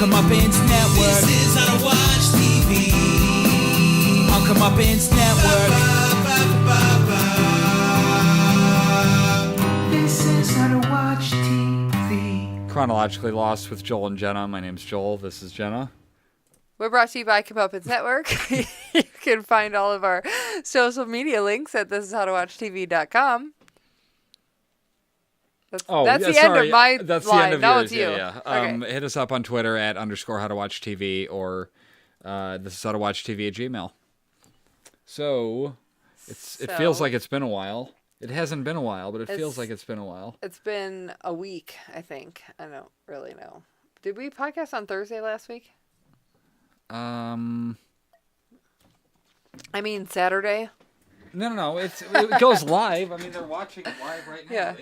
Comeuppance Network. This is How to Watch TV. On Comeuppance Network. This is How to Watch TV. Chronologically Lost with Joel and Jenna. My name's Joel. This is Jenna. We're brought to you by Comeuppance Network. You can find all of our social media links at thishishowtowatchtv.com. That's the end of my That's line. the end of now yours. it's you. Yeah. Okay. Hit us up on Twitter at _howtowatchtv or thishishowtowatchtv at Gmail. So, it feels like it's been a while. It hasn't been a while, but it feels like it's been a while. It's been a week, I think. I don't really know. Did we podcast on Thursday last week? I mean Saturday. No. It goes live. I mean, they're watching it live right now. Yeah.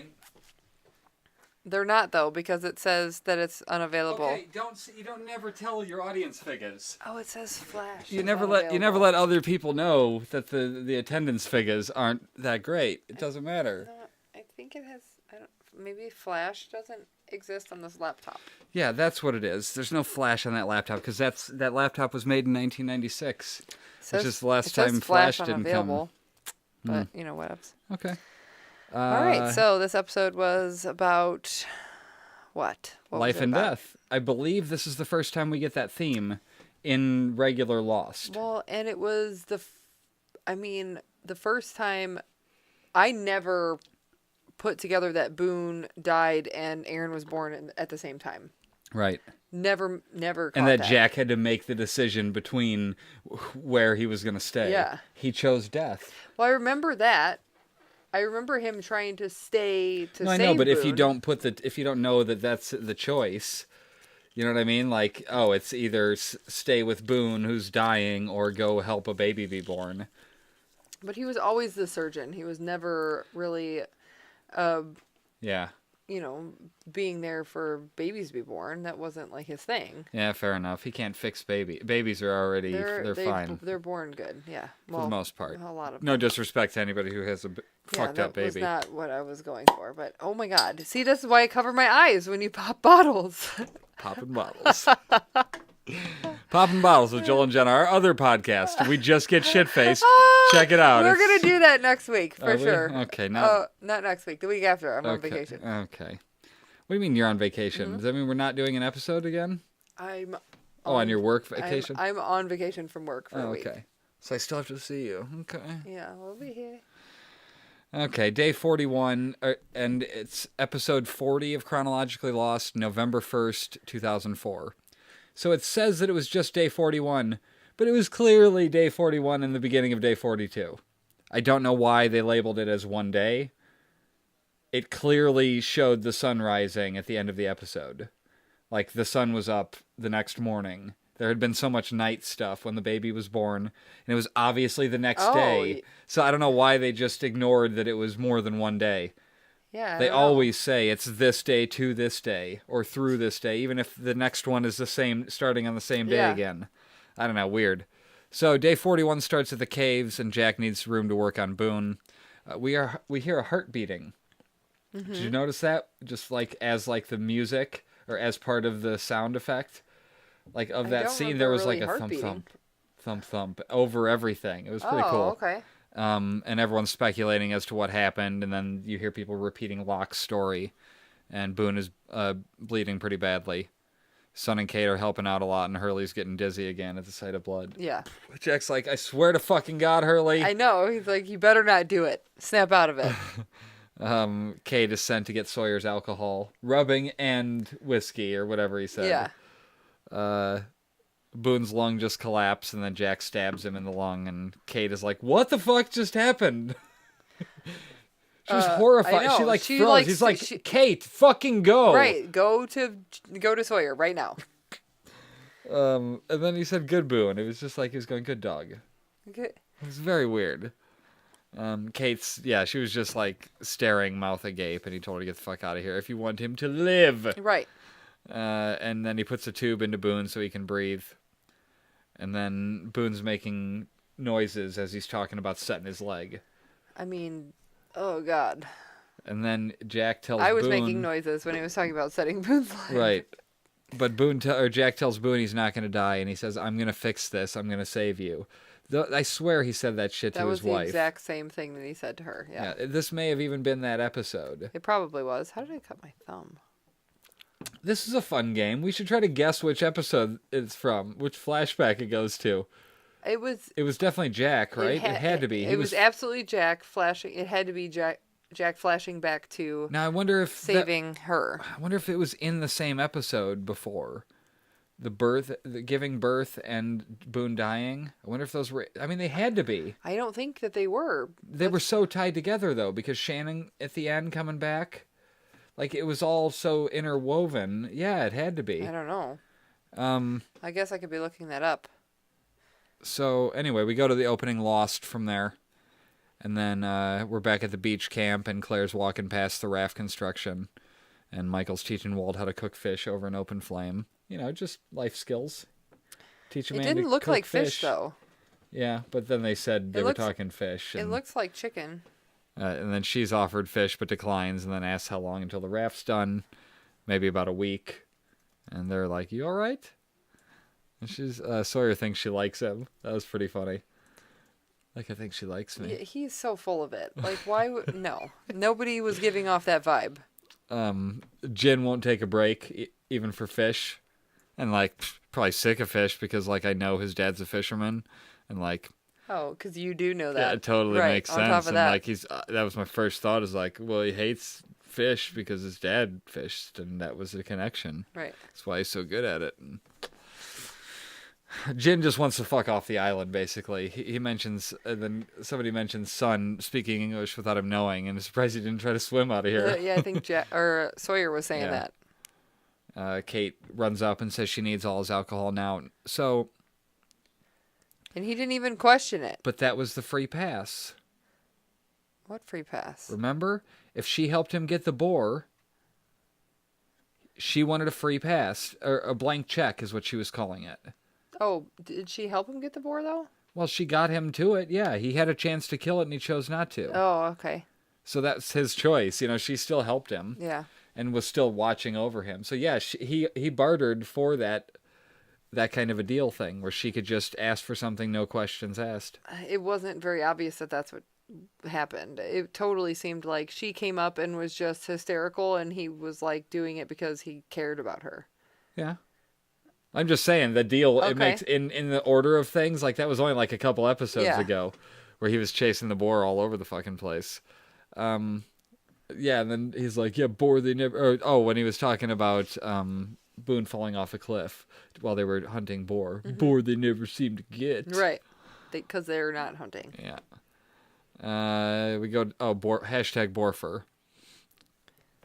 They're not though, because it says that it's unavailable. Okay, you don't never tell your audience figures. Oh, it says Flash. You never let other people know that the attendance figures aren't that great. It doesn't matter. I think it has. Maybe Flash doesn't exist on this laptop. Yeah, that's what it is. There's no Flash on that laptop because that laptop was made in 1996, which is the last time Flash didn't come. But you know what else? Okay. All right, so this episode was about what? Life and death. I believe this is the first time we get that theme in regular Lost. Well, and it was the first time I never put together that Boone died and Aaron was born at the same time. Right. Never. And that Jack had to make the decision between where he was going to stay. Yeah. He chose death. Well, I remember that. I remember him trying to stay to No, I save know, but Boone. if you don't know that that's the choice, you know what I mean? Like, oh, it's either stay with Boone who's dying or go help a baby be born. But he was always the surgeon. He was never really, Yeah. being there for babies to be born. That wasn't like his thing. Yeah, fair enough. He can't fix babies are already they're fine. They're born good. Yeah. For the most part. A lot of no disrespect to anybody who has a fucked up baby. That was not what I was going for, but oh my God. See, this is why I cover my eyes when you pop bottles. Popping bottles. Popping bottles with Joel and Jenna, our other podcast. We just get shit-faced. Check it out. We're going to do that next week, for sure. Okay. Not next week. The week after. I'm on vacation. Okay. What do you mean you're on vacation? Mm-hmm. Does that mean we're not doing an episode again? On your work vacation? I'm on vacation from work for a week. Okay. So I still have to see you. Okay. Yeah, we'll be here. Okay, day 41, and it's episode 40 of Chronologically Lost, November 1st, 2004. So it says that it was just day 41, but it was clearly day 41 in the beginning of day 42. I don't know why they labeled it as one day. It clearly showed the sun rising at the end of the episode. Like, the sun was up the next morning. There had been so much night stuff when the baby was born, and it was obviously the next day. So I don't know why they just ignored that it was more than one day. Yeah. They always say it's this day to this day, or through this day, even if the next one is the same, starting on the same day again. I don't know, weird. So day 41 starts at the caves, and Jack needs room to work on Boone. We hear a heart beating. Mm-hmm. Did you notice that? Just as the music, or as part of the sound effect? Like, of that scene, there was like a thump over everything. It was pretty cool. Okay. And everyone's speculating as to what happened, and then you hear people repeating Locke's story, and Boone is bleeding pretty badly. Son and Kate are helping out a lot, and Hurley's getting dizzy again at the sight of blood. Yeah. Jack's like, I swear to fucking God, Hurley. I know. He's like, you better not do it. Snap out of it. Kate is sent to get Sawyer's alcohol, rubbing, and whiskey, or whatever he said. Yeah. Boone's lung just collapsed, and then Jack stabs him in the lung, and Kate is like, what the fuck just happened? She was horrified. She froze. He's like, Kate, fucking go. Right. Go to Sawyer right now. And then he said, good Boone. It was just like he was going, good dog. Good. It was very weird. She was just like staring mouth agape, and he told her to get the fuck out of here if you want him to live. Right. And then he puts a tube into Boone so he can breathe. And then Boone's making noises as he's talking about setting his leg. I mean, oh God. And then Jack tells Boone... I was making noises when he was talking about setting Boone's leg. Right. But Jack tells Boone he's not going to die, and he says, "I'm going to fix this. I'm going to save you." I swear he said that shit to his wife. That was the exact same thing that he said to her. Yeah. This may have even been that episode. It probably was. How did I cut my thumb? This is a fun game. We should try to guess which episode it's from, which flashback it goes to. It was definitely Jack, right? It had to be. It was absolutely Jack flashing. It had to be Jack flashing back to. Now I wonder if saving her. I wonder if it was in the same episode before. The giving birth and Boone dying. I wonder if those were. I mean, they had to be. I don't think that they were. They were so tied together though, because Shannon at the end coming back, like it was all so interwoven. Yeah, it had to be. I don't know. I guess I could be looking that up. So anyway, we go to the opening Lost from there, and then we're back at the beach camp, and Claire's walking past the raft construction, and Michael's teaching Walt how to cook fish over an open flame. You know, just life skills. Teach a man to cook fish. It didn't look like fish, though. Yeah, but then they said they were talking fish. It looks like chicken. And then she's offered fish but declines, and then asks how long until the raft's done. Maybe about a week. And they're like, "You all right?" And Sawyer thinks she likes him. That was pretty funny. Like, I think she likes me. Yeah, he's so full of it. Like, why would... No. Nobody was giving off that vibe. Jen won't take a break, even for fish. And, like, probably sick of fish because, like, I know his dad's a fisherman. And, like... Oh, because you do know that. Yeah, it totally makes sense. On top of and, that. like, that was my first thought is, like, well, he hates fish because his dad fished, and that was the connection. Right. That's why he's so good at it. And Jin just wants to fuck off the island, basically. He mentions, and then somebody mentions Son speaking English without him knowing, and I'm surprised he didn't try to swim out of here. Yeah, I think Sawyer was saying that. Kate runs up and says she needs all his alcohol now. So... And he didn't even question it. But that was the free pass. What free pass? Remember? If she helped him get the boar, she wanted a free pass. Or a blank check is what she was calling it. Oh, did she help him get the boar, though? Well, she got him to it, yeah. He had a chance to kill it, and he chose not to. Oh, okay. So that's his choice. You know, she still helped him. Yeah. And was still watching over him. So, yeah, he bartered for that kind of a deal thing, where she could just ask for something, no questions asked. It wasn't very obvious that that's what happened. It totally seemed like she came up and was just hysterical, and he was, like, doing it because he cared about her. Yeah. I'm just saying, the deal, okay. It makes, in the order of things, like, that was only, like, a couple episodes ago, where he was chasing the boar all over the fucking place. Yeah, and then he's like, yeah, boar, they never... when he was talking about Boone falling off a cliff while they were hunting boar. Mm-hmm. Boar they never seem to get. Right. Because they're not hunting. Yeah. We go... hashtag boarfer.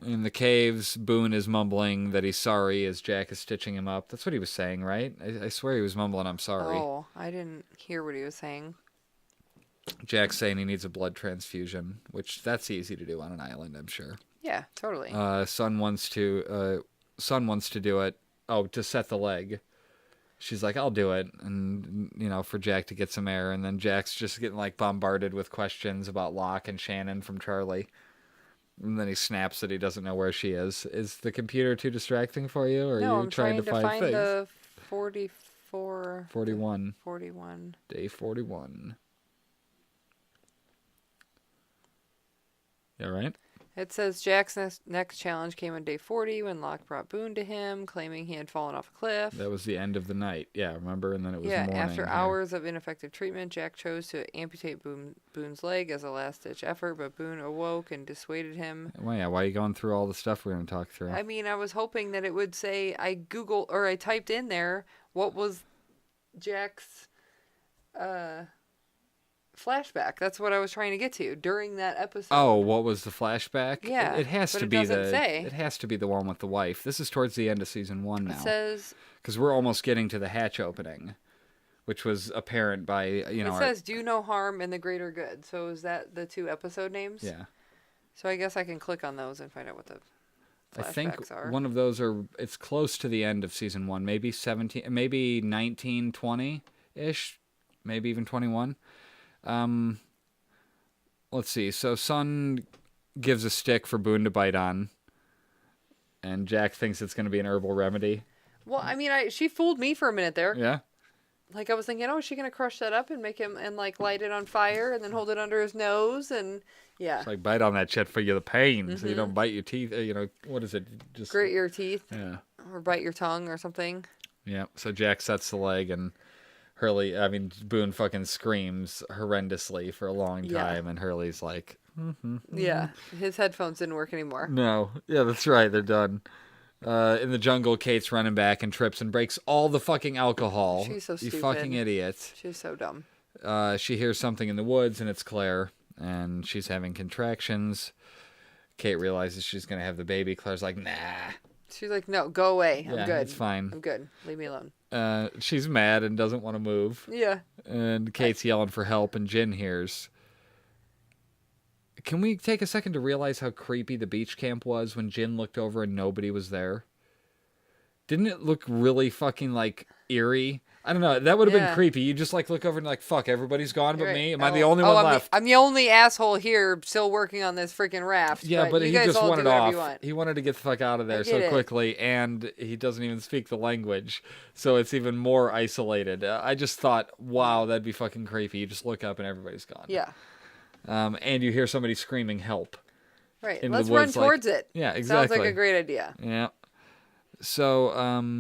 In the caves, Boone is mumbling that he's sorry as Jack is stitching him up. That's what he was saying, right? I swear he was mumbling, I'm sorry. Oh, I didn't hear what he was saying. Jack's saying he needs a blood transfusion, which that's easy to do on an island, I'm sure. Yeah, totally. Son wants to do it. Oh, to set the leg. She's like, I'll do it. And, you know, for Jack to get some air. And then Jack's just getting, like, bombarded with questions about Locke and Shannon from Charlie. And then he snaps that he doesn't know where she is. Is the computer too distracting for you? Or are you trying to find things? The 41. 41. Day 41. Yeah, right? It says Jack's next challenge came on day 40 when Locke brought Boone to him, claiming he had fallen off a cliff. That was the end of the night. Yeah, remember? And then it was morning. Yeah, after hours of ineffective treatment, Jack chose to amputate Boone's leg as a last-ditch effort, but Boone awoke and dissuaded him. Well, yeah, why are you going through all the stuff we're going to talk through? I mean, I was hoping that it would say, I typed in there, what was Jack's flashback. That's what I was trying to get to during that episode. Oh, what was the flashback? Yeah, it has but to it be doesn't say. It has to be the one with the wife. This is towards the end of season 1 now. It says because we're almost getting to the hatch opening, which was apparent by It says do no harm and the greater good. So is that the 2 episode names? Yeah. So I guess I can click on those and find out what the flashbacks I think are. one of those it's close to the end of season 1, maybe 17, maybe 19, 20-ish, maybe even 21. Let's see. So Son gives a stick for Boone to bite on, and Jack thinks it's going to be an herbal remedy. Well, I mean, she fooled me for a minute there. Yeah. Like, I was thinking, oh, is she going to crush that up and make him, and, like, light it on fire and then hold it under his nose? And, yeah. It's like, bite on that shit for you the pain, so you don't bite your teeth. You know, what is it? Just Grit your teeth. Yeah. Or bite your tongue or something. Yeah. So Jack sets the leg, and Boone fucking screams horrendously for a long time, and Hurley's like, Yeah. His headphones didn't work anymore. no. Yeah, that's right. They're done. In the jungle, Kate's running back and trips and breaks all the fucking alcohol. She's so You stupid. fucking idiot. She's so dumb. She hears something in the woods, and it's Claire, and she's having contractions. Kate realizes she's going to have the baby. Claire's like, nah. She's like, no, go away. I'm good. It's fine. I'm good. Leave me alone. She's mad and doesn't want to move. Yeah. And Kate's yelling for help, and Jen hears. Can we take a second to realize how creepy the beach camp was when Jen looked over and nobody was there? Didn't it look really fucking, like, eerie? I don't know. That would have been creepy. You just, like, look over and, like, fuck, everybody's gone but me? Am I the only one left? I'm the only asshole here still working on this freaking raft. Yeah, but you he guys just all wanted do whatever you off. want. He wanted to get the fuck out of there get so it. quickly, and he doesn't even speak the language, so it's even more isolated. I just thought, wow, that'd be fucking creepy. You just look up and everybody's gone. Yeah. And you hear somebody screaming help. Right. in the Let's run woods, like- towards it. Yeah, exactly. Sounds like a great idea. Yeah. So,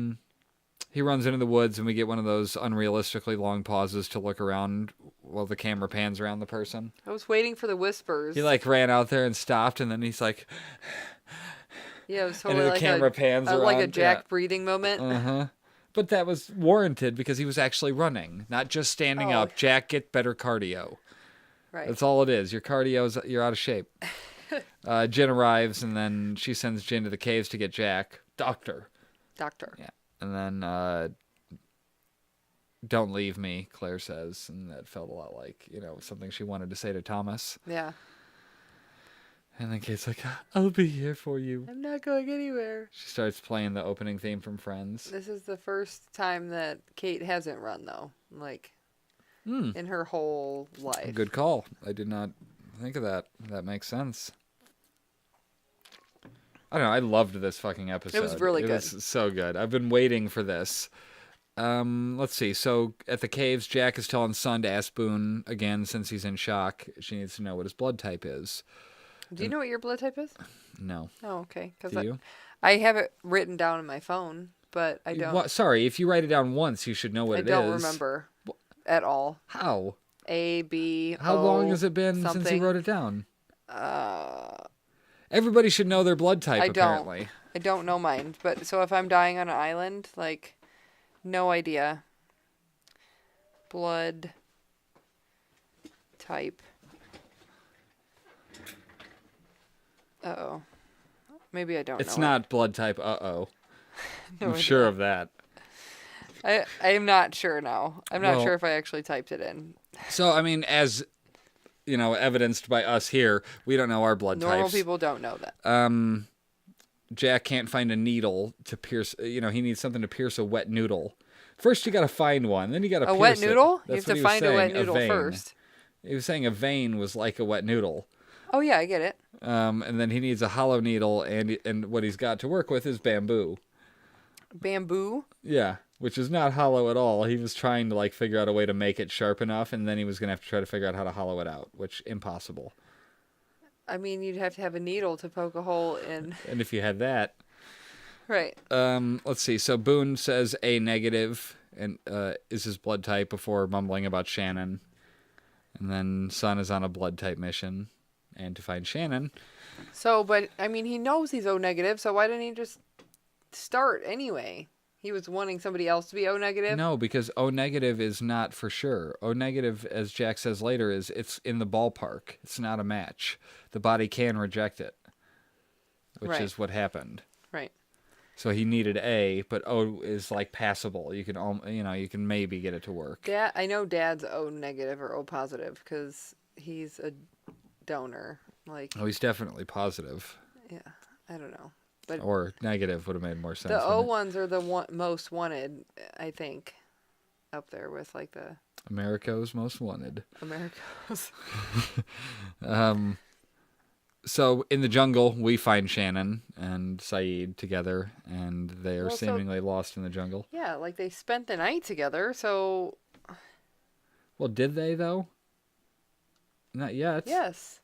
he runs into the woods, and we get one of those unrealistically long pauses to look around while the camera pans around the person. I was waiting for the whispers. He, like, ran out there and stopped, and then he's like... Yeah, it was and totally the like camera pans around. like a Jack yeah. breathing moment. Uh-huh. But that was warranted because he was actually running, not just standing up. Jack, get better cardio. Right. That's all it is. Your cardio's, you're out of shape. Jen arrives, and then she sends Jen to the caves to get Jack. Doctor. Yeah. And then, don't leave me, Claire says. And that felt a lot like, something she wanted to say to Thomas. Yeah. And then Kate's like, I'll be here for you. I'm not going anywhere. She starts playing the opening theme from Friends. This is the first time that Kate hasn't run, though. Like, in her whole life. Good call. I did not think of that. That makes sense. I don't know. I loved this fucking episode. It was really good. It was so good. I've been waiting for this. Let's see. So at the caves, Jack is telling Sun to ask Boone again since he's in shock. She needs to know what his blood type is. Do you know what your blood type is? No. Oh, okay. Do you? I have it written down in my phone, but I don't. What? Sorry, if you write it down once, you should know what it is. I don't remember at all. How? A, B, How O, long has it been something. since you wrote it down? Everybody should know their blood type, apparently. I don't know mine. But so if I'm dying on an island, like, no idea. Blood type. Uh-oh. Maybe I don't know. It's not blood type, uh-oh. No I'm idea. sure of that. I am not sure now. I'm not Well- sure if I actually typed it in. So, I mean, as, evidenced by us here, we don't know our blood Normal types. people don't know that. Jack can't find a needle to pierce, he needs something to pierce a wet noodle. First, you got to find one, then you got to pierce A wet noodle? it. You have That's what to he was find a wet saying, noodle vein. first. He was saying a vein was like a wet noodle. Oh, yeah, I get it. And then he needs a hollow needle, and what he's got to work with is bamboo. Bamboo? Yeah, which is not hollow at all. He was trying to, figure out a way to make it sharp enough, and then he was going to have to try to figure out how to hollow it out, which, impossible. I mean, you'd have to have a needle to poke a hole in. And if you had that... Right. Let's see. So Boone says A negative, and is his blood type before mumbling about Shannon. And then Sun is on a blood type mission, and to find Shannon. So, but, I mean, he knows he's O negative, so why didn't he just start anyway? He was wanting somebody else to be O negative? No, because O negative is not for sure. O negative, as Jack says later, it's in the ballpark. It's not a match. The body can reject it, which is what happened. Right. So he needed A, but O is passable. You can maybe get it to work. I know Dad's O negative or O positive because he's a donor. Oh, he's definitely positive. Yeah, I don't know. But Or negative would have made more sense. the O wouldn't it? ones are the most wanted, I think, up there with the America's Most Wanted. Americos. So in the jungle, we find Shannon and Saeed together, and they are seemingly lost in the jungle. Yeah, like they spent the night together, so... Well, did they, though? Not yet. Yes.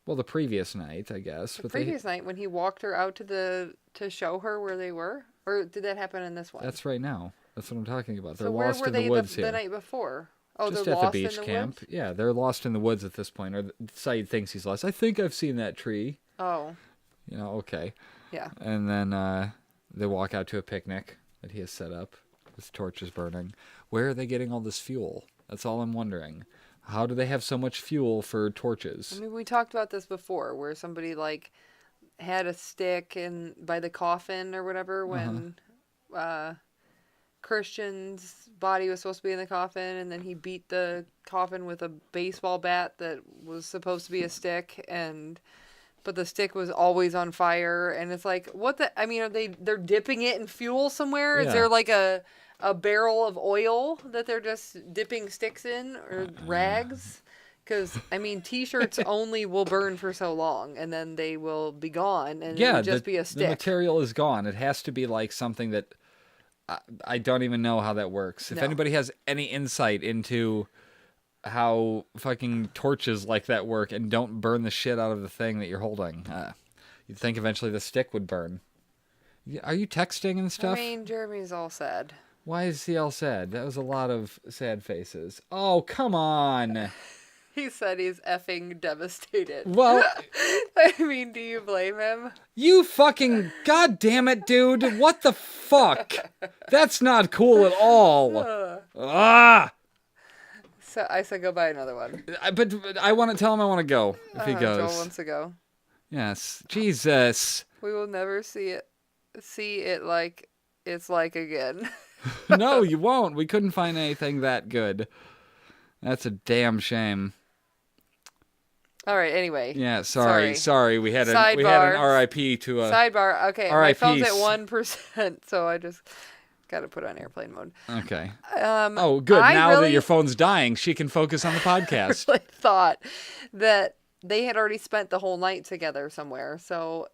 Well, the previous night, I guess. The previous night when he walked her out to show her where they were? Or did that happen in this one? That's right now. That's what I'm talking about. They're so where lost were in they the woods here. the night before? Oh, Just they're at the lost beach in the camp. woods? Yeah, they're lost in the woods at this point. Or Saeed thinks he's lost. I think I've seen that tree. Oh. Okay. Yeah. And then they walk out to a picnic that he has set up with torches burning. Where are they getting all this fuel? That's all I'm wondering. How do they have so much fuel for torches? I mean, we talked about this before, where somebody, had a stick by the coffin or whatever when Christian's body was supposed to be in the coffin, and then he beat the coffin with a baseball bat that was supposed to be a stick, but the stick was always on fire, and it's like, what the... I mean, they're dipping it in fuel somewhere? Yeah. Is there a barrel of oil that they're just dipping sticks in, or rags? Because, I mean, T-shirts only will burn for so long, and then they will be gone, and it would just be a stick. The material is gone. It has to be like something that... I don't even know how that works. If anybody has any insight into how fucking torches like that work and don't burn the shit out of the thing that you're holding, you'd think eventually the stick would burn. Are you texting and stuff? I mean, Jeremy's all sad. Why is he all sad? That was a lot of sad faces. Oh, come on. He said he's effing devastated. Well, I mean, do you blame him? you fucking... God damn it, dude. What the fuck? That's not cool at all. Ah! So I said go buy another one. But I want to tell him I want to go if he goes. Joel wants to go. Yes. Jesus. We will never see it like it's like again. No, you won't. We couldn't find anything that good. That's a damn shame. All right, anyway. Yeah, sorry. We had an RIP to a... Sidebar. Okay, my RIP. phone's at 1%, so I just got to put it on airplane mode. Okay. Oh, good. Now that really- your phone's dying, she can focus on the podcast. I thought that they had already spent the whole night together somewhere, so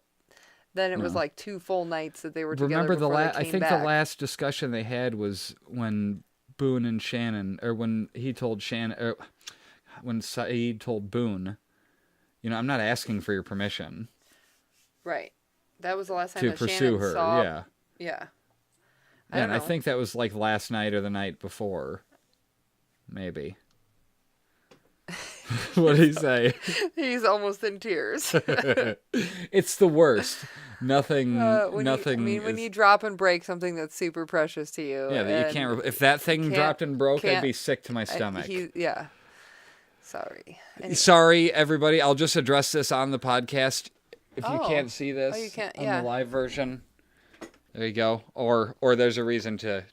then it was like 2 full nights that they were together. Remember before they I came think back. the last discussion they had was when Boone and Shannon, or when he told Shannon, or when Saeed told Boone, I'm not asking for your permission. Right. That was the last time to that pursue Shannon her. saw... Yeah. Yeah. And I think that was like last night or the night before. Maybe. What did he say? He's almost in tears. It's the worst. Nothing. When you drop and break something that's super precious to you. Yeah, that you can't. If that thing dropped and broke, I'd be sick to my stomach. Yeah. Sorry. Anyway. Sorry, everybody. I'll just address this on the podcast. If you can't see this you can't, on the live version, there you go. Or there's a reason to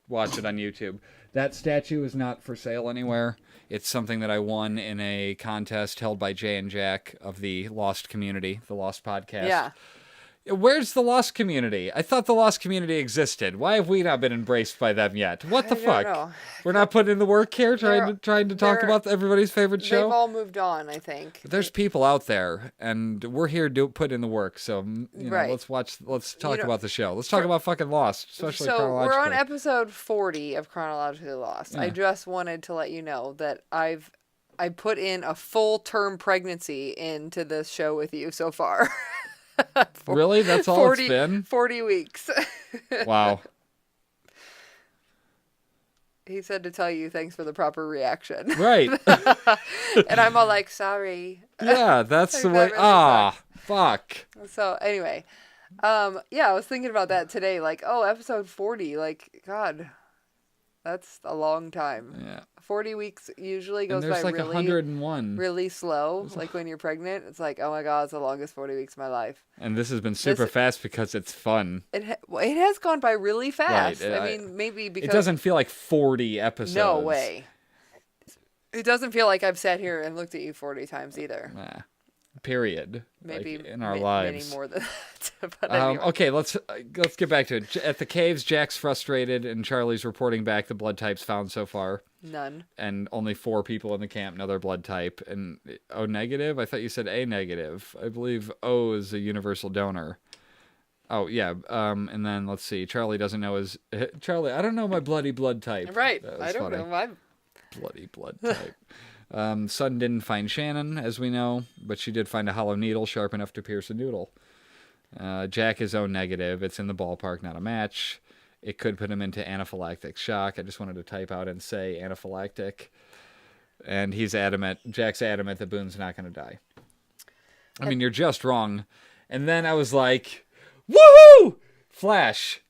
watch it on YouTube. That statue is not for sale anywhere. It's something that I won in a contest held by Jay and Jack of the Lost community, the Lost podcast. Yeah. Where's the Lost community? I thought the Lost community existed. Why have we not been embraced by them yet? What the fuck? Know. We're not putting in the work here, trying to talk about everybody's favorite show. They've all moved on, I think. There's people out there, and we're here to put in the work. So Right. let's talk about the show. Let's talk about fucking Lost, especially chronologically. We're on episode 40 of Chronologically Lost. Yeah. I just wanted to let you know that I put in a full term pregnancy into this show with you so far. Really? That's all 40, it's been? 40 weeks. Wow. He said to tell you thanks for the proper reaction. Right. And I'm all like, sorry. Yeah, that's the way. Really fuck. So anyway, I was thinking about that today. Like, episode 40. Like, God, that's a long time. Yeah. 40 weeks usually goes by really 101. Really slow. Like when you're pregnant, it's like, oh my God, it's the longest 40 weeks of my life. And this has been super fast because it's fun. It has gone by really fast. Right. I mean, maybe because... It doesn't feel like 40 episodes. No way. It doesn't feel like I've sat here and looked at you 40 times either. Nah. Period. Maybe in our lives. Many more than that. But anyway. Okay, let's get back to it. At the caves, Jack's frustrated, and Charlie's reporting back the blood types found so far. None. And only 4 people in the camp know their blood type. And O negative? I thought you said A negative. I believe O is a universal donor. Oh, yeah. And then, let's see. Charlie doesn't know his... Charlie, I don't know my bloody blood type. Right. That was I don't funny. know. My Bloody blood type. Sutton didn't find Shannon, as we know, but she did find a hollow needle sharp enough to pierce a noodle. Jack is O negative. It's in the ballpark, not a match. It could put him into anaphylactic shock. I just wanted to type out and say anaphylactic. And he's adamant. Jack's adamant that Boone's not going to die. I mean, you're just wrong. And then I was like, woohoo! Flash.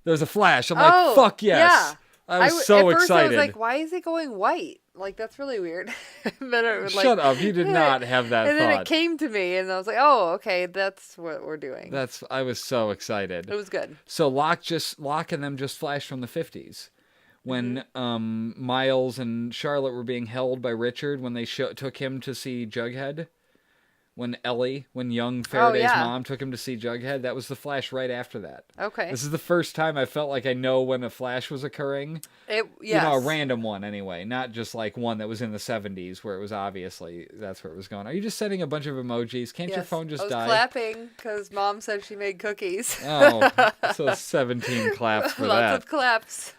There's a flash. I'm like, fuck yes. Yeah. I was so at first excited. I was like, why is it going white? Like, that's really weird. And then it was like, Shut up. You did not have that and thought. then it came to me, and I was like, oh, okay, that's what we're doing. I was so excited. It was good. So Locke and them just flashed from the 50s. When Miles and Charlotte were being held by Richard when they took him to see Jughead. When young Faraday's mom took him to see Jughead, that was the flash right after that. Okay. This is the first time I felt like I know when a flash was occurring. Yes. You know, a random one anyway, not just like one that was in the 70s where it was obviously that's where it was going. Are you just sending a bunch of emojis? Can't your phone just die? I was clapping because Mom said she made cookies. Oh, so 17 claps for that. Lots of claps.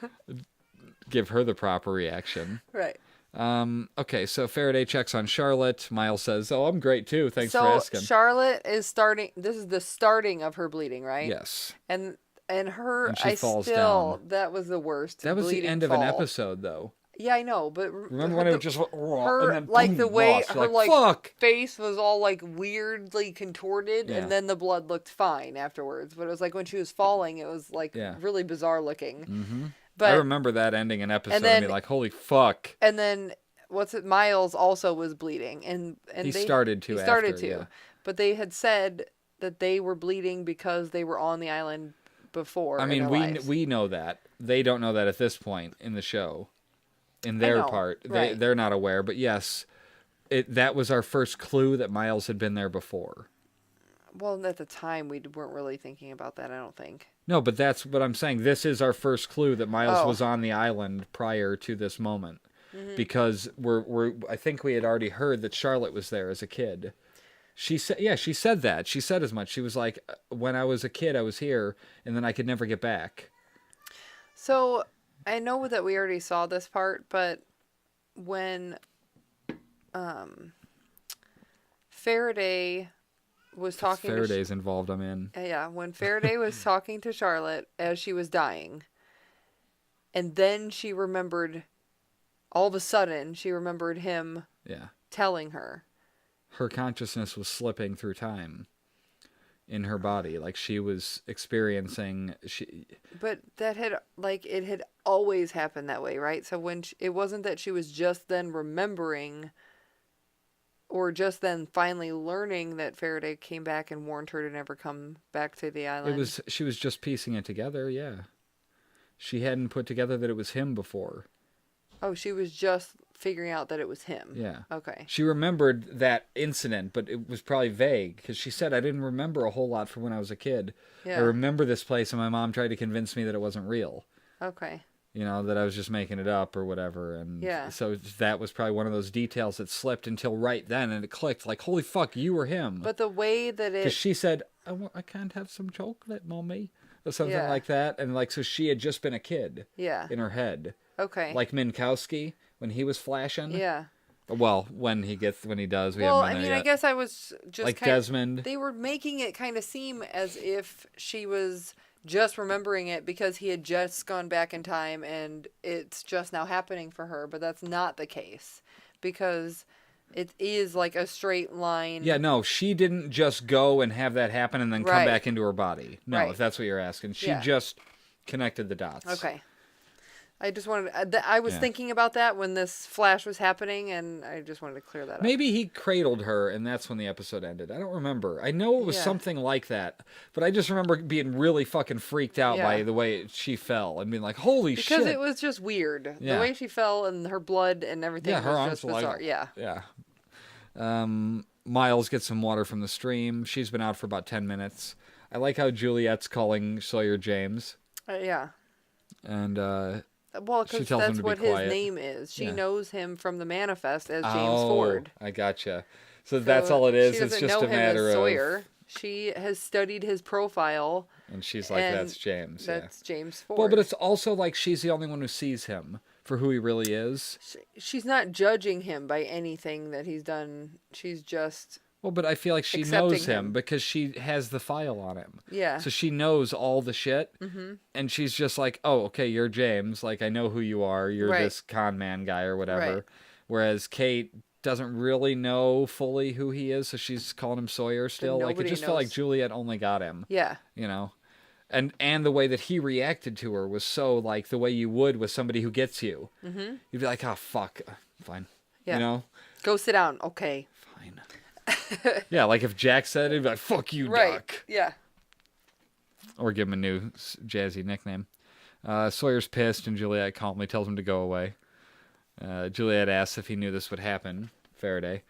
Give her the proper reaction. Right. Okay, so Faraday checks on Charlotte. Miles says, "Oh, I'm great too. Thanks for asking." So Charlotte is starting. This is the starting of her bleeding, right? Yes. And she falls down. That was the worst. That was the end of an episode, though. Yeah, I know, but remember when it just went, her, and then like boom, the way lost. her Fuck! face was all like weirdly contorted, Yeah. and then the blood looked fine afterwards. But it was like when she was falling, it was like really bizarre looking. Mm-hmm. But I remember that ending an episode then, and be like, "Holy fuck!" And then Miles also was bleeding, and he started to. Yeah. But they had said that they were bleeding because they were on the island before. I mean, we know that. They don't know that at this point in the show. In their part, they're not aware. But yes, that was our first clue that Miles had been there before. Well, at the time, we weren't really thinking about that, I don't think. No, but that's what I'm saying. This is our first clue that Miles was on the island prior to this moment. Mm-hmm. Because I think we had already heard that Charlotte was there as a kid. She said that. She said as much. She was like, when I was a kid, I was here, and then I could never get back. So, I know that we already saw this part, but when Faraday was talking Faraday's involved, I'm in. Yeah, when Faraday was talking to Charlotte as she was dying, and then she remembered, all of a sudden, she remembered him telling her. Her consciousness was slipping through time in her body, like she was experiencing. But that it had always happened that way, right? So when it wasn't that she was just then remembering, or just then finally learning that Faraday came back and warned her to never come back to the island. She was just piecing it together. Yeah, she hadn't put together that it was him before. Oh, she was just figuring out that it was him. Yeah. Okay. She remembered that incident, but it was probably vague because she said, I didn't remember a whole lot from when I was a kid. Yeah. I remember this place, and my mom tried to convince me that it wasn't real. Okay. You know, that I was just making it up or whatever. And so that was probably one of those details that slipped until right then, and it clicked. Like, holy fuck, you were him. But the way that it... Because she said, I can't have some chocolate, Mommy. Or something like that. And so she had just been a kid. Yeah. In her head. Okay. Like Minkowski, when he was flashing. Yeah. Well, when he does, we haven't been there yet. yet. I guess I was just like Desmond. They were making it kind of seem as if she was just remembering it because he had just gone back in time and it's just now happening for her, but that's not the case because it is like a straight line. Yeah, no, she didn't just go and have that happen and then come back into her body. No, if that's what you're asking. She just connected the dots. Okay. I just wanted... I was thinking about that when this flash was happening, and I just wanted to clear that up. Maybe he cradled her, and that's when the episode ended. I don't remember. I know it was something like that, but I just remember being really fucking freaked out by the way she fell and being like, holy shit. Because it was just weird. Yeah. The way she fell and her blood and everything was just bizarre. Yeah. Miles gets some water from the stream. She's been out for about 10 minutes. I like how Juliet's calling Sawyer James. Yeah. And Well, She because tells him that's to be what his quiet. name is. She Yeah. knows him from the manifest as James Ford. I gotcha. So that's all it She is. It's doesn't just know a him matter as of. Sawyer. She has studied his profile. And she's like, and that's James. That's James Ford. Well, but it's also like she's the only one who sees him for who he really is. She's not judging him by anything that he's done. She's just Well, but I feel like she accepting knows him him. because she has the file on him. Yeah. So she knows all the shit. Mm-hmm. And she's just like, oh, okay, you're James. Like, I know who you are. You're Right. this con man guy or whatever. Right. Whereas Kate doesn't really know fully who he is, so she's calling him Sawyer still. Like, it nobody just felt like knows. Juliet only got him. yeah. You know? And the way that he reacted to her was so like the way you would with somebody who gets you. Mm-hmm. You'd be like, oh, fuck. Fine. Yeah. You know? Go sit down. Okay. Fine. Yeah, like if Jack said it, he'd be like, fuck you, Right. Doc. Yeah. Or give him a new jazzy nickname. Sawyer's pissed, and Juliet calmly tells him to go away. Juliet asks if he knew this would happen, Faraday.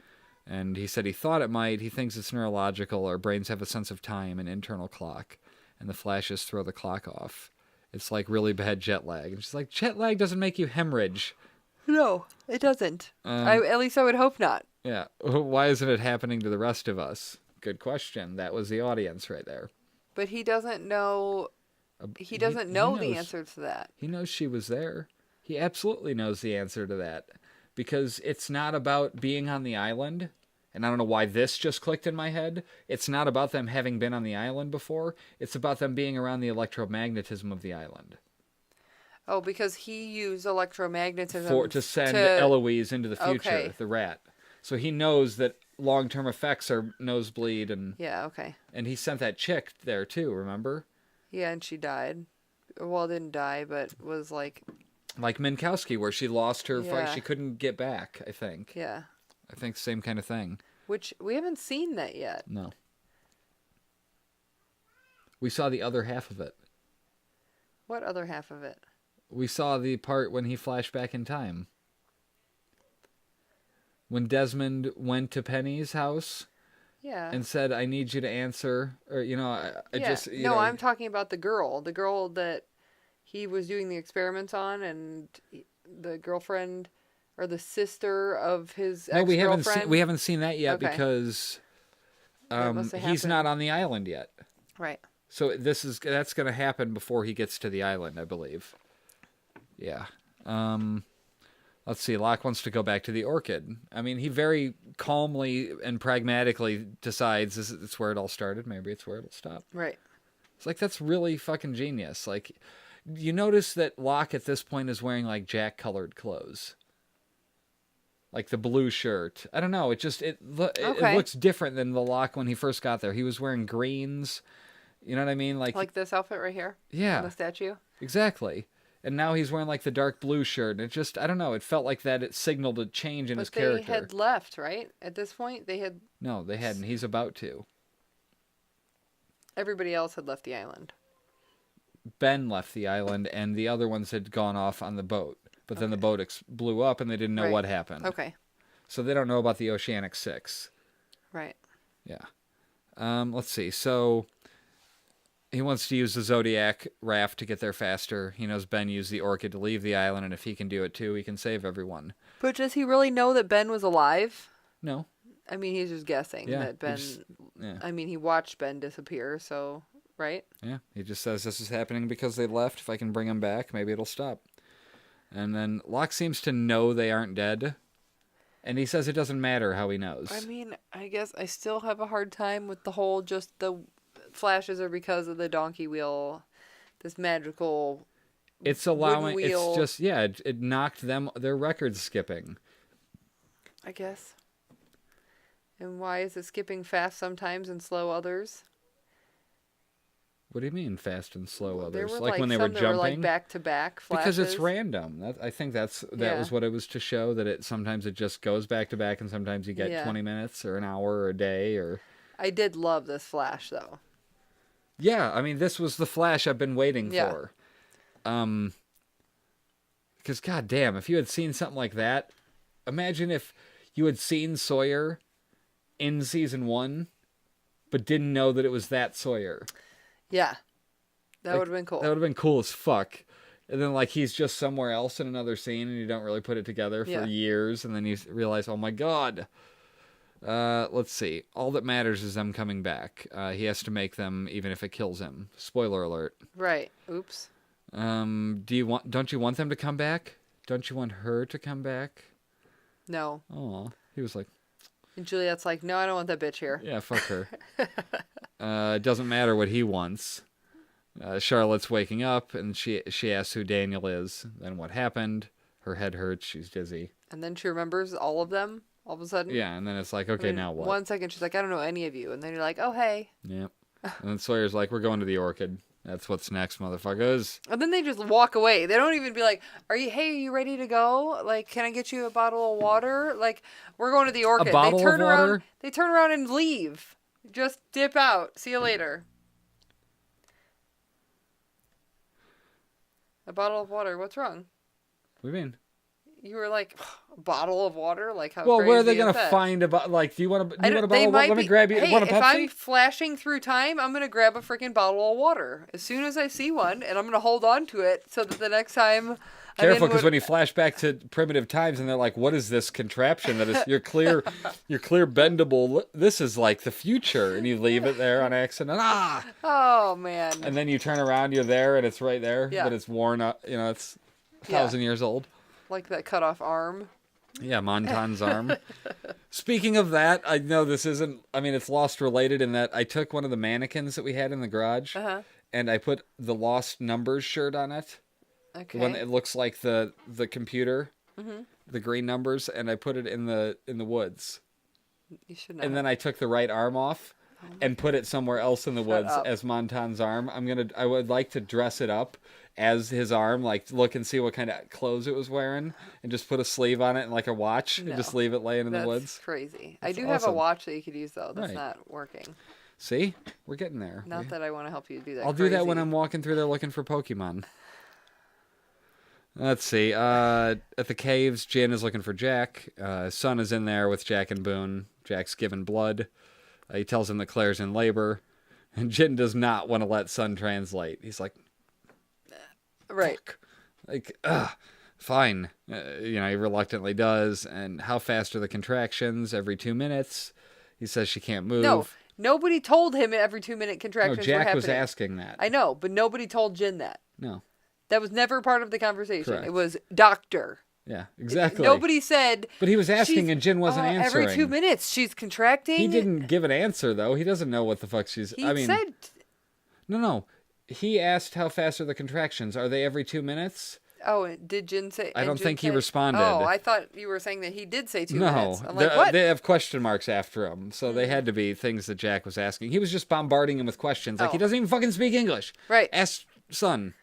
And he said he thought it might. He thinks it's neurological. Our brains have a sense of time, an internal clock. And the flashes throw the clock off. It's like really bad jet lag. And she's like, jet lag doesn't make you hemorrhage. No, it doesn't. At least I would hope not. Yeah. Why isn't it happening to the rest of us? Good question. That was the audience right there. But he doesn't know. He doesn't know the knows. answer to that. He knows she was there. He absolutely knows the answer to that. Because it's not about being on the island. And I don't know why this just clicked in my head. It's not about them having been on the island before. It's about them being around the electromagnetism of the island. Oh, because he used electromagnetism To send Eloise into the future, Okay. the rat. So he knows that long-term effects are nosebleed, and Yeah, okay. he sent that chick there too, remember? Yeah, and she died. Well, didn't die, but was like, Like Minkowski, where she lost her fight. Yeah. She couldn't get back, I think. yeah. I think the same kind of thing. Which we haven't seen that yet. No. We saw the other half of it. What other half of it? We saw the part when he flashed back in time. When Desmond went to Penny's house Yeah. and said, I need you to answer. Or, I yeah. just... No, I'm talking about the girl. The girl that he was doing the experiments on, and the girlfriend or the sister of his No, ex-girlfriend. we haven't seen that yet Okay. because That must have he's happened. not on the island yet. Right. So that's going to happen before he gets to the island, I believe. Yeah. Let's see. Locke wants to go back to the Orchid. I mean, he very calmly and pragmatically decides it's where it all started. Maybe it's where it'll stop. Right. It's like, that's really fucking genius. Like, you notice that Locke at this point is wearing like Jack-colored clothes. Like the blue shirt. I don't know. It Okay. looks different than the Locke when he first got there. He was wearing greens. You know what I mean? Like this outfit right here. Yeah. The statue. Exactly. And now he's wearing like the dark blue shirt. And it just, I don't know. It felt like that it signaled a change in his But character. they had left, right? At this point, they had. No, they hadn't. He's about to. Everybody else had left the island. Ben left the island and the other ones had gone off on the boat. But then the boat blew up and they didn't know Right. what happened. Okay. So they don't know about the Oceanic 6. Right. Yeah. Let's see. So he wants to use the Zodiac raft to get there faster. He knows Ben used the Orchid to leave the island, and if he can do it too, he can save everyone. But does he really know that Ben was alive? No. I mean, he's just guessing Yeah, that Ben. yeah. I mean, he watched Ben disappear, so right. Yeah. He just says this is happening because they left. If I can bring them back, maybe it'll stop. And then Locke seems to know they aren't dead. And he says it doesn't matter how he knows. I mean, I guess I still have a hard time with the whole just the flashes are because of the donkey wheel, this magical. It's allowing, wheel. it's just, yeah, it knocked them, their record skipping. I guess. And why is it skipping fast sometimes and slow others? What do you mean fast and slow There others? were Like when they were some that were like jumping? back to back flashes. Because it's random. I think that Yeah. was what it was to show, that it sometimes it just goes back to back and sometimes you get Yeah. 20 minutes or an hour or a day or... I did love this flash though. Yeah, I mean, this was the flash I've been waiting Yeah. for. Because goddamn, if you had seen something like that, imagine if you had seen Sawyer in season 1, but didn't know that it was that Sawyer. Yeah. That Like, would have been cool. That would have been cool as fuck. And then, like, he's just somewhere else in another scene, and you don't really put it together for years, and then you realize, oh my god. Let's see. All that matters is them coming back. He has to make them, even if it kills him. Spoiler alert. Right. Oops. Don't you want them to come back? Don't you want her to come back? No. Oh, he was like... And Juliet's like, no, I don't want that bitch here. Yeah, fuck her. It doesn't matter what he wants. Charlotte's waking up, and she asks who Daniel is. Then what happened? Her head hurts. She's dizzy. And then she remembers all of them all of a sudden. Yeah, and then it's like, okay, now what? 1 second, she's like, I don't know any of you. And then you're like, oh, hey. Yep. And then Sawyer's like, we're going to the Orchid. That's what's next, motherfuckers. And then they just walk away. They don't even be like, are you ready to go? Like, can I get you a bottle of water? Like, we're going to the Orchid. A bottle of water? They turn around and leave. Just dip out. See you later. A bottle of water. What's wrong? What do you mean? You were like, a bottle of water? Like, how well, crazy where are they going to to find a bottle? Like, do you want a bottle of water? Let me be, grab you. Hey, Want a Pepsi? if I'm flashing through time, I'm going to grab a freaking bottle of water as soon as I see one, and I'm going to hold on to it so that the next time... Careful, because when you flash back to primitive times and they're like, what is this contraption that is your clear bendable, this is like the future, and you leave it there on accident. Ah! Oh, man. And then you turn around, you're there, and it's right there, Yeah. but it's worn up, it's 1,000 years old. Like that cut off arm. Yeah, Montan's arm. Speaking of that, I know this isn't, it's Lost related in that I took one of the mannequins that we had in the garage, and I put the Lost Numbers shirt on it. Okay. When it looks like the computer, the green numbers, and I put it in the woods. You should know. And then I took the right arm off and put it somewhere else in the woods up. as Montan's arm. I would like to dress it up as his arm, like look and see what kind of clothes it was wearing, and just put a sleeve on it and like a watch, and just leave it laying in the woods. That's crazy. That's I do have a awesome. watch that you could use though. That's Right. not working. See, we're getting there. Not that I want to help you do that. I'll do that when I'm walking through there looking for Pokemon. Let's see. At the caves, Jin is looking for Jack. His son is in there with Jack and Boone. Jack's giving blood. He tells him that Claire's in labor. And Jin does not want to let Son translate. He's like, right. fuck. Like, fine. He reluctantly does. And how fast are the contractions? Every 2 minutes. He says she can't move. No, nobody told him every 2 minute contractions were Jack happening. was asking that. I know, but nobody told Jin that. No. That was never part of the conversation. Correct. It was doctor. Yeah, exactly. Nobody said. But he was asking and Jin wasn't answering. Every 2 minutes she's contracting. He didn't give an answer, though. He doesn't know what the fuck she's... He said... No. He asked how fast are the contractions. Are they every 2 minutes? Oh, did Jin say... I don't think he responded. Oh, I thought you were saying that he did say 2 minutes. I'm like, what? They have question marks after him, so they had to be things that Jack was asking. He was just bombarding him with questions. Like, he doesn't even fucking speak English. Right. Ask Son.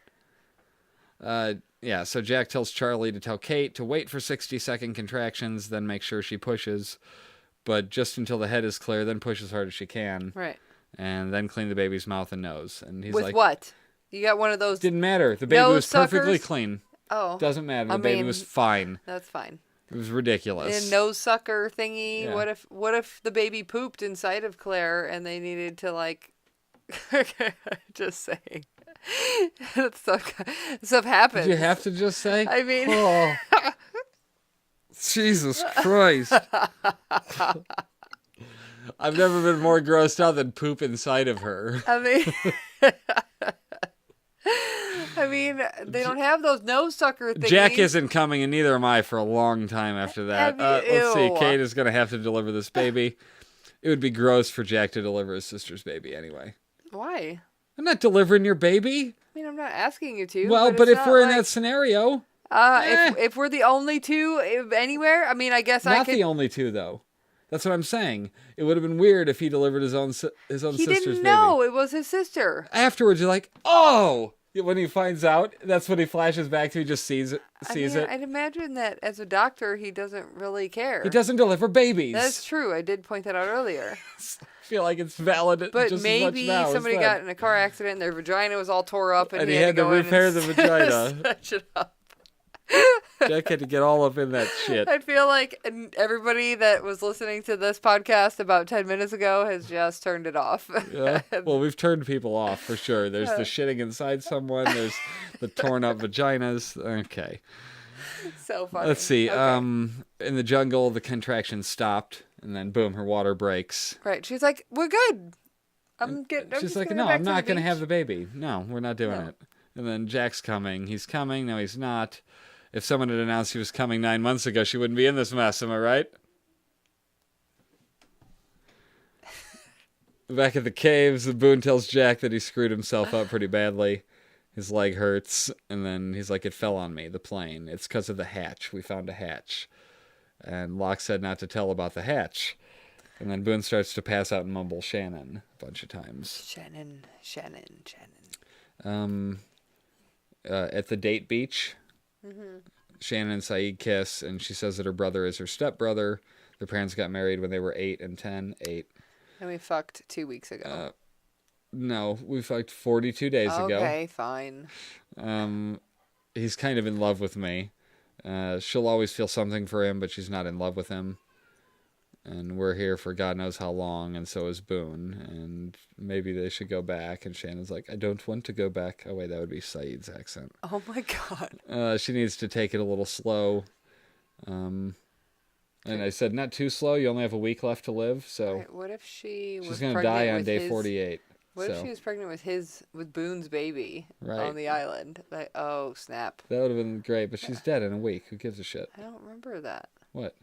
So Jack tells Charlie to tell Kate to wait for 60-second contractions, then make sure she pushes, but just until the head is clear, then push as hard as she can. Right. And then clean the baby's mouth and nose. And he's with like... what? You got one of those... Didn't matter. The baby was perfectly clean. Oh. Doesn't matter. The baby was fine. That's fine. It was ridiculous. A nose sucker thingy. Yeah. What if the baby pooped inside of Claire and they needed to like... Just saying. Stuff happens. Did you have to just say? I mean... Oh. Jesus Christ. I've never been more grossed out than poop inside of her. I mean, they don't have those nose sucker things. Jack isn't coming, and neither am I for a long time after that. Let's see. Kate is going to have to deliver this baby. It would be gross for Jack to deliver his sister's baby anyway. Why? I'm not delivering your baby. I mean, I'm not asking you to. Well, but if we're in that scenario... if we're the only two anywhere, I mean, I guess I could... Not the only two, though. That's what I'm saying. It would have been weird if he delivered his own sister's baby. He didn't know it was his sister. Afterwards, you're like, oh! When he finds out, that's when he flashes back to. He just sees it. I'd imagine that as a doctor, he doesn't really care. He doesn't deliver babies. That's true. I did point that out earlier. I feel like it's valid. But just maybe as much now somebody got in a car accident and their vagina was all tore up, and he had to go in repair and the vagina. stretch it up. Jack had to get all up in that shit. I feel like everybody that was listening to this podcast about 10 minutes ago has just turned it off. Yeah. Well, we've turned people off for sure. There's the shitting inside someone. There's the torn up vaginas. Okay. So funny. Let's see. Okay. In the jungle, the contraction stopped, and then boom, her water breaks. Right. She's like, we're good. She's like, no, I'm not going to have the baby. No, we're not doing it. And then Jack's coming. He's coming. No, he's not. If someone had announced he was coming 9 months ago, she wouldn't be in this mess. Am I right? Back at the caves, the Boone tells Jack that he screwed himself up pretty badly. His leg hurts. And then he's like, it fell on me, the plane. It's because of the hatch. We found a hatch. And Locke said not to tell about the hatch. And then Boone starts to pass out and mumble Shannon a bunch of times. Shannon. At the date beach, Shannon and Saeed kiss, and she says that her brother is her stepbrother. Their parents got married when they were 8 and 10. 8. And we fucked 2 weeks ago. No, we fucked 42 days ago. Okay, fine. He's kind of in love with me. She'll always feel something for him, but she's not in love with him. And we're here for God knows how long, and so is Boone. And maybe they should go back. And Shannon's like, I don't want to go back. Oh, wait, that would be Saeed's accent. Oh, my God. She needs to take it a little slow. And I said, not too slow. You only have a week left to live. So Right, what if she was she's going to pregnant die on with day his, 48. What if she was pregnant with Boone's baby Right. on the island? Like, oh, snap. That would have been great, but she's dead in a week. Who gives a shit? I don't remember that. What?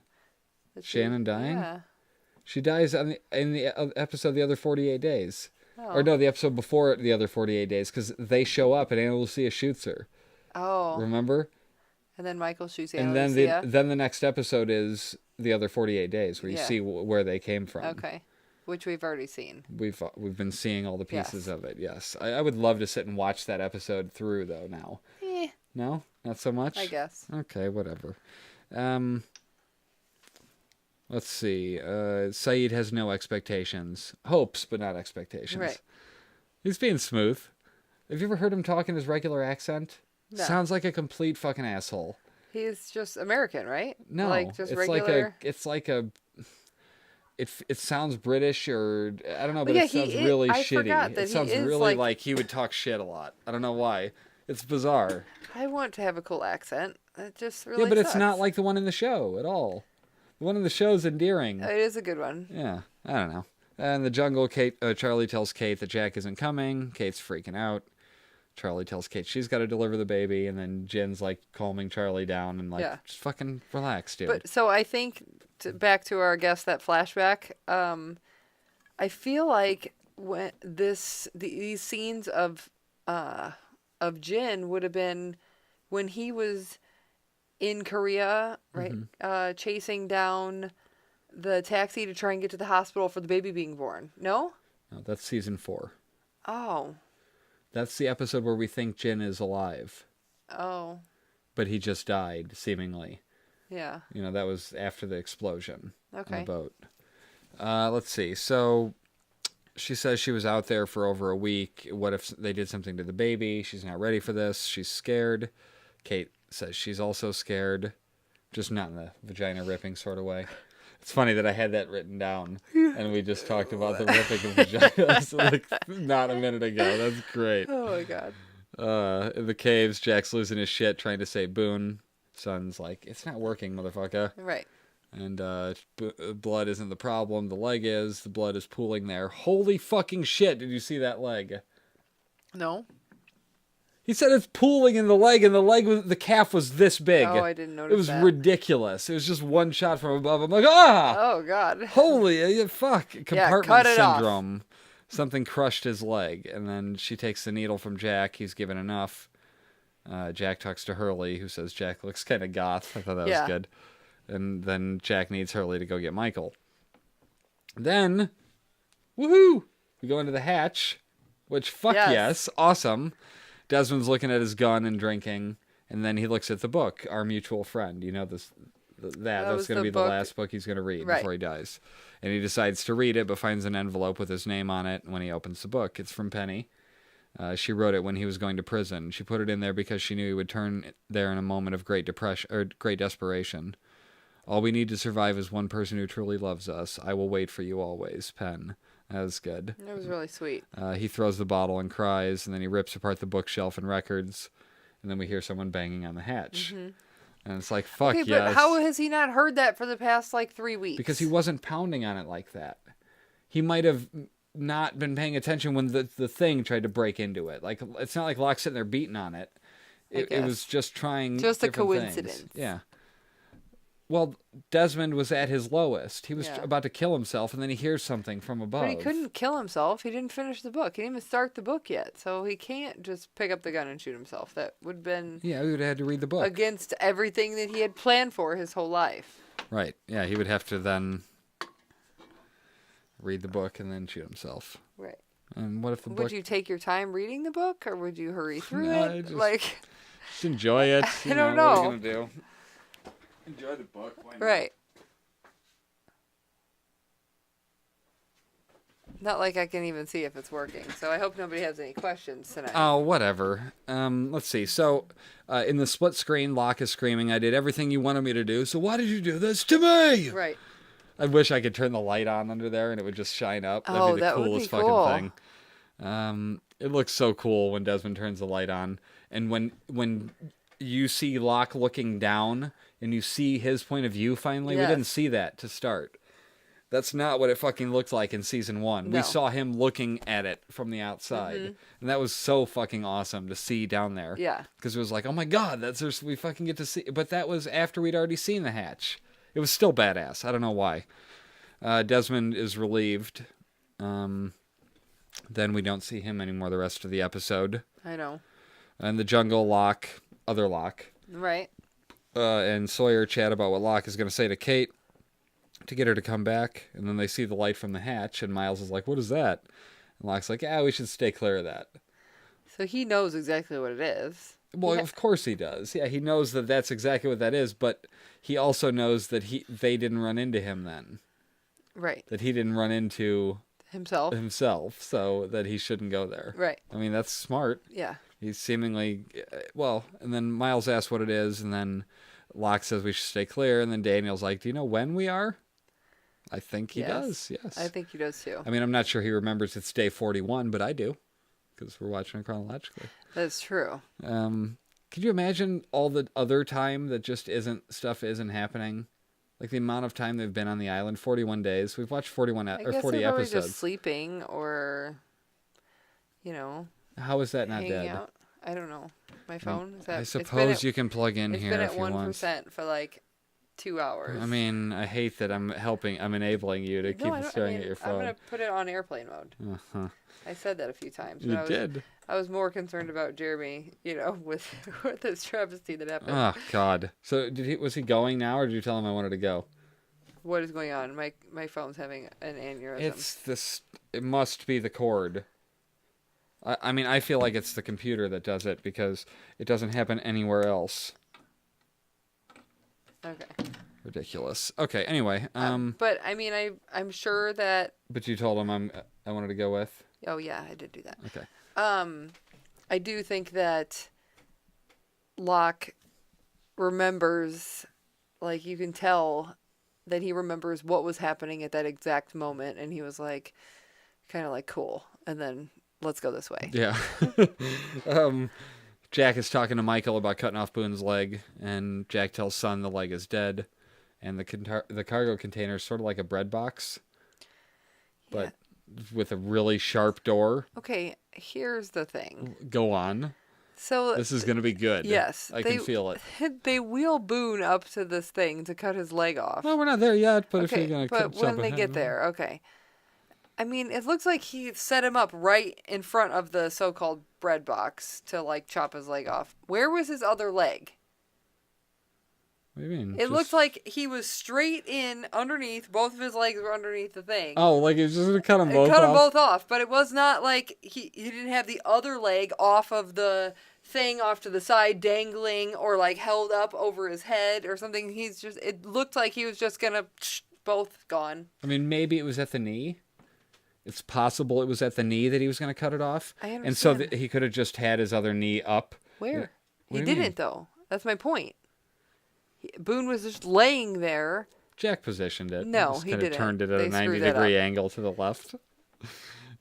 That Shannon dying? Yeah. She dies in the episode The Other 48 Days. Oh. Or no, the episode before The Other 48 Days, because they show up and Ana Lucia shoots her. Oh. Remember? And then Michael shoots And Ana then Lucia. then the next episode is The Other 48 Days, where you see where they came from. Okay. Which we've already seen. We've been seeing all the pieces Yes. of it, yes. I would love to sit and watch that episode through, though, now. No? Not so much? I guess. Okay, whatever. Let's see. Saeed has no expectations. Hopes, but not expectations. Right. He's being smooth. Have you ever heard him talk in his regular accent? No. Sounds like a complete fucking asshole. He's just American, right? No. Like, just it's regular. It sounds British, or I don't know, but yeah, it sounds really I shitty. forgot that It sounds he is really like- like he would talk shit a lot. I don't know why. It's bizarre. I want to have a cool accent. It just really Yeah, but it's not sucks. like the one in the show at all. The one in the show is endearing. It is a good one. Yeah, I don't know. In the jungle, Charlie tells Kate that Jack isn't coming. Kate's freaking out. Charlie tells Kate she's got to deliver the baby, and then Jen's like calming Charlie down and like, Yeah. just fucking relax, dude. But so I think back to our guest, that flashback. I feel like when these scenes of Jin would have been when he was in Korea, right? Chasing down the taxi to try and get to the hospital for the baby being born. No? No, that's season 4. Oh. That's the episode where we think Jin is alive, Oh. but he just died, seemingly. Yeah. You know, that was after the explosion on Okay. the boat. Let's see. So she says she was out there for over a week. What if they did something to the baby? She's not ready for this. She's scared. Kate says she's also scared, just not in the vagina ripping sort of way. It's funny that I had that written down, and we just talked about the ripping of vaginas like not a minute ago. That's great. Oh my God. In the caves, Jack's losing his shit trying to save Boone. Son's like, it's not working, motherfucker. Right. And blood isn't the problem. The leg is. The blood is pooling there. Holy fucking shit, did you see that leg? No. He said it's pooling in the leg, and the calf was this big. Oh, I didn't notice It was that. ridiculous. It was just one shot from above. I'm like, ah! Oh God. Holy fuck. Compartment cut it off. syndrome. Something crushed his leg. And then she takes the needle from Jack. He's given enough. Jack talks to Hurley, who says Jack looks kind of goth. I thought that was good. And then Jack needs Hurley to go get Michael. Then, woohoo! We go into the hatch, which, fuck yes, awesome. Desmond's looking at his gun and drinking, and then he looks at the book, Our Mutual Friend. You know this. That's going to be the last book he's going to read before he dies. And he decides to read it, but finds an envelope with his name on it when he opens the book. It's from Penny. She wrote it when he was going to prison. She put it in there because she knew he would turn there in a moment of great depression or great desperation. All we need to survive is one person who truly loves us. I will wait for you always. Pen. That was good. It was really sweet. He throws the bottle and cries, and then he rips apart the bookshelf and records, and then we hear someone banging on the hatch. And it's like, fuck Okay, yes. but how has he not heard that for the past, 3 weeks? Because he wasn't pounding on it like that. He might have not been paying attention when the thing tried to break into it. Like, it's not like Locke's sitting there beating on it. It was just trying just a different coincidence. things. Yeah. Well, Desmond was at his lowest. He was about to kill himself, and then he hears something from above. But he couldn't kill himself. He didn't finish the book. He didn't even start the book yet. So he can't just pick up the gun and shoot himself. That would have been... Yeah, he would have had to read the book. Against everything that he had planned for his whole life. Right. Yeah, he would have to then read the book and then shoot himself. Right. And what if the book... Would you take your time reading the book, or would you hurry through No, it? just enjoy it. I don't know. What are you going to do? Enjoy the book. Why not? Right. Not like I can even see if it's working. So I hope nobody has any questions tonight. Oh, whatever. Let's see. So, in the split screen, Locke is screaming, I did everything you wanted me to do, so why did you do this to me? Right. I wish I could turn the light on under there and it would just shine up. That'd be the that would coolest be cool. fucking thing. It looks so cool when Desmond turns the light on. And when you see Locke looking down and you see his point of view finally, we Yes. didn't see that to start. That's not what it fucking looked like in season 1. No. We saw him looking at it from the outside. And that was so fucking awesome to see down there. Yeah. Because it was like, oh my god, we fucking get to see. But that was after we'd already seen the hatch. It was still badass. I don't know why. Desmond is relieved. Then we don't see him anymore the rest of the episode. I know. And the jungle, other Locke, Right. and Sawyer chat about what Locke is going to say to Kate to get her to come back. And then they see the light from the hatch, and Miles is like, what is that? And Locke's like, we should stay clear of that. So he knows exactly what it is. Well, Yeah. of course he does. Yeah, he knows that that's exactly what that is, but he also knows that they didn't run into him then. Right. That he didn't run into Himself. so that he shouldn't go there. Right. I mean, that's smart. Yeah. He's seemingly, and then Miles asks what it is, and then Locke says we should stay clear, and then Daniel's like, do you know when we are? I think he does, yes. I think he does too. I mean, I'm not sure he remembers it's day 41, but I do, because we're watching it chronologically. That's true. Could you imagine all the other time that just stuff isn't happening? Like the amount of time they've been on the island, 41 days. We've watched 41 I or guess 40 they're probably episodes. just sleeping or, How is that not hanging dead? out. I don't know. My phone? Is that, I it's been suppose at, you can plug in it's here been if at you want. 1% for 2 hours. I mean, I hate that I'm enabling you to keep staring at your phone. I'm going to put it on airplane mode. Uh-huh. I said that a few times. You but did. I was more concerned about Jeremy, with this travesty that happened. Oh, God. So was he going now, or did you tell him I wanted to go? What is going on? My phone's having an aneurysm. It must be the cord. I mean, I feel like it's the computer that does it because it doesn't happen anywhere else. Okay. Ridiculous. Okay, anyway. But, I mean, I'm sure that... But you told him I wanted to go with? Oh, yeah, I did do that. Okay. I do think that Locke remembers, you can tell that he remembers what was happening at that exact moment, and he was kind of cool, and then let's go this way. Yeah. Jack is talking to Michael about cutting off Boone's leg, and Jack tells Son the leg is dead, and the cargo container is sort of like a bread box, but with a really sharp door. Okay, here's the thing. Go on. So this is going to be good. Yes. I can feel it. They wheel Boone up to this thing to cut his leg off. Well, we're not there yet, but okay, if you're going to but when they get there, okay. I mean, it looks like he set him up right in front of the so-called bread box to, chop his leg off. Where was his other leg? What do you mean? It looked like he was straight in underneath. Both of his legs were underneath the thing. Oh, he was just going to cut them both off? Cut them both off, but it was not like he didn't have the other leg off of the thing off to the side dangling or held up over his head or something. It looked like he was just going to both gone. I mean, maybe it was at the knee. It's possible it was at the knee that he was going to cut it off. I And so understand. he could have just had his other knee up. Where? What He do you mean? didn't, though. That's my point. Boone was just laying there. Jack positioned it. No, just he kind of didn't. turned it at They a screwed that 90-degree angle to the left.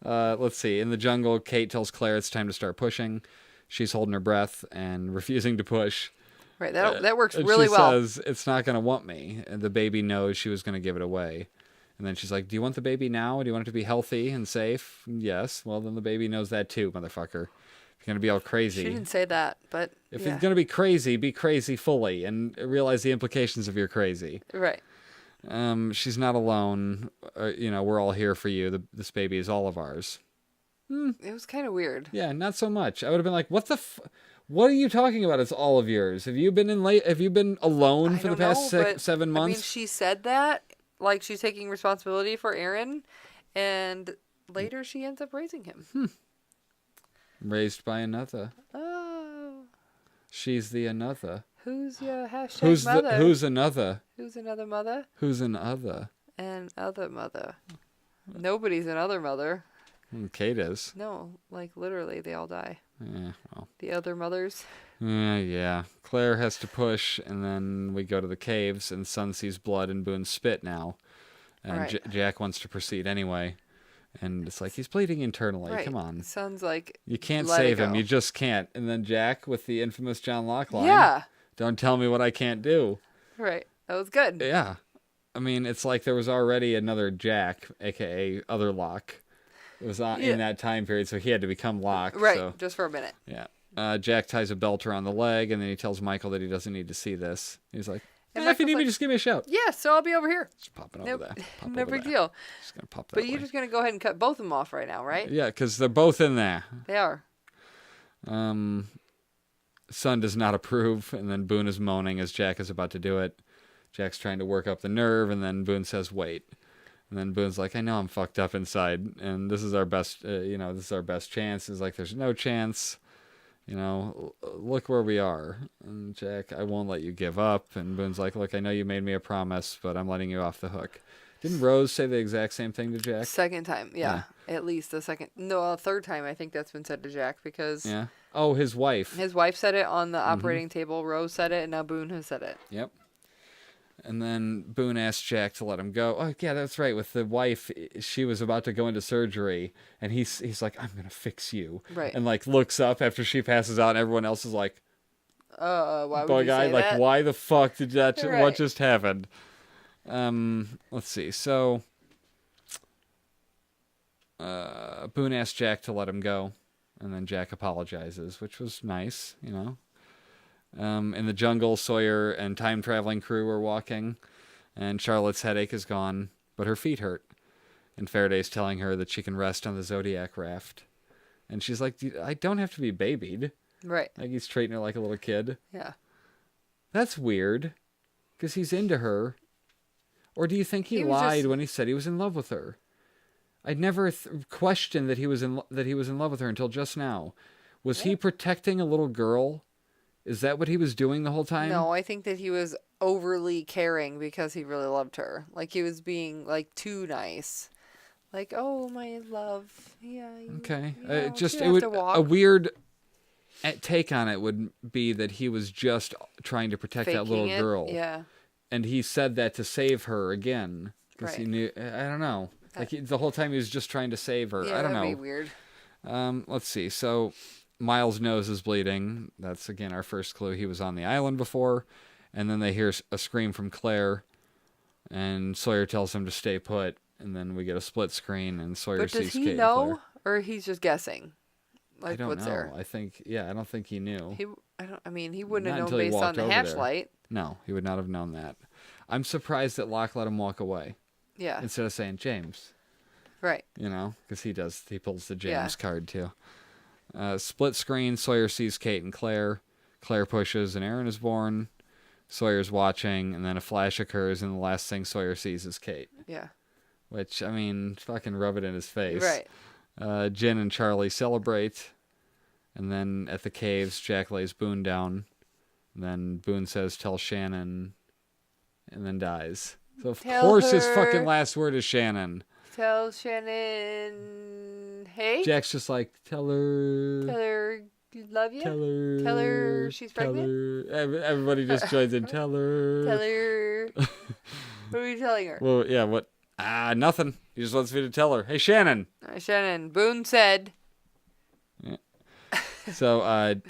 Let's see. In the jungle, Kate tells Claire it's time to start pushing. She's holding her breath and refusing to push. Right, that works And really she well. says, it's not going to want me. And the baby knows she was going to give it away. And then she's like, do you want the baby now? Do you want it to be healthy and safe? Yes. Well, then the baby knows that too, motherfucker. If you're going to be all crazy. She didn't say that, but If yeah. you're going to be crazy fully and realize the implications of your crazy. Right. She's not alone. We're all here for you. This baby is all of ours. It was kind of weird. Yeah, not so much. I would have been like, what what are you talking about? It's all of yours. Have you been alone I for the don't past know, but, 7 months? I mean, she said that like she's taking responsibility for Aaron, and later she ends up raising him. Raised by another. Oh, She's the another. who's your hashtag mother? Who's another? Who's another mother? Who's an other? And other mother. Nobody's another mother. Kate is. No, like literally, they all die. Yeah, well. The other mothers. Yeah. Claire has to push, and then we go to the caves, and Sun sees blood and Boone spit now. And Right. Jack wants to proceed anyway. And it's like, he's bleeding internally. Right. Come on. Sounds like You can't let it save him. go. You just can't. And then Jack with the infamous John Locke line. Yeah. Don't tell me what I can't do. Right. That was good. Yeah. I mean, it's like there was already another Jack, a.k.a. other Locke. It was in that time period, so he had to become Locke. Right. So, Just for a minute. yeah. Jack ties a belt around the leg, and then he tells Michael that he doesn't need to see this. He's like, And if you Michael's need me, like, just give me a shout. Yeah, so I'll be over here. Just popping Nope. over there. Pop No over big there. deal. Just gonna pop that But way. you're just going to go ahead and cut both of them off right now, right? Yeah, because they're both in there. They are. Sun does not approve, and then Boone is moaning as Jack is about to do it. Jack's trying to work up the nerve, and then Boone says, wait. And then Boone's like, I know I'm fucked up inside, and this is our best, this is our best chance. He's like, there's no chance. Look where we are. And Jack, I won't let you give up. And Boone's like, look, I know you made me a promise, but I'm letting you off the hook. Didn't Rose say the exact same thing to Jack? Second time, yeah. At least the second. No, third time I think that's been said to Jack because Yeah. Oh, his wife. his wife said it on the operating table. Rose said it, and now Boone has said it. Yep. And then Boone asked Jack to let him go. Oh, yeah, that's right. With the wife, she was about to go into surgery, and he's like, I'm going to fix you. Right. And, like, looks up after she passes out, and everyone else is like, Why would boy, you guy, say like, that? why the fuck did that, what Right. just happened? Let's see. So, Boone asked Jack to let him go, and then Jack apologizes, which was nice, In the jungle, Sawyer and time-traveling crew are walking, and Charlotte's headache is gone, but her feet hurt. And Faraday's telling her that she can rest on the Zodiac raft. And she's like, I don't have to be babied. Right. Like, he's treating her like a little kid. Yeah. That's weird, because he's into her. Or do you think he He was lied just- when he said he was in love with her? I'd never questioned that he was in love with her until just now. Was he protecting a little girl? Is that what he was doing the whole time? No, I think that he was overly caring because he really loved her. Like he was being like too nice. Like, oh my love, yeah. Okay. You know, Just you it have would to walk. a weird take on it would be that he was just trying to protect that little Faking it, girl. Yeah. And he said that to save her again because he Right. knew. I don't know. Like the whole time he was just trying to save her. Yeah, I don't that'd know. be weird. Let's see. So Miles' nose is bleeding. That's again our first clue. He was on the island before, and then they hear a scream from Claire, and Sawyer tells him to stay put. And then we get a split screen, and Sawyer But sees does Kate he and know, Claire. or he's just guessing? Like I don't what's know. there? I don't think he knew. He wouldn't Not have until known he based on walked the over hatch there. light. No, he would not have known that. I'm surprised that Locke let him walk away Yeah. instead of saying James. Right. Because he pulls the James Yeah. card too. Split screen, Sawyer sees Kate and Claire. Claire pushes and Aaron is born. Sawyer's watching, and then a flash occurs, and the last thing Sawyer sees is Kate. Yeah. Which, I mean, fucking rub it in his face. Right. Jen and Charlie celebrate, and then at the caves, Jack lays Boone down. And then Boone says, tell Shannon, and then dies. So of Tell course his her. fucking last word is Shannon. Tell Shannon, hey. Jack's just like, tell her, Love you. tell her, Tell her she's pregnant. Tell her. Everybody just joins in. Tell her. Tell her. What are you telling her? Well, yeah, what? Nothing. He just wants me to tell her. Hey, Shannon. Shannon, Boone said. Yeah. So,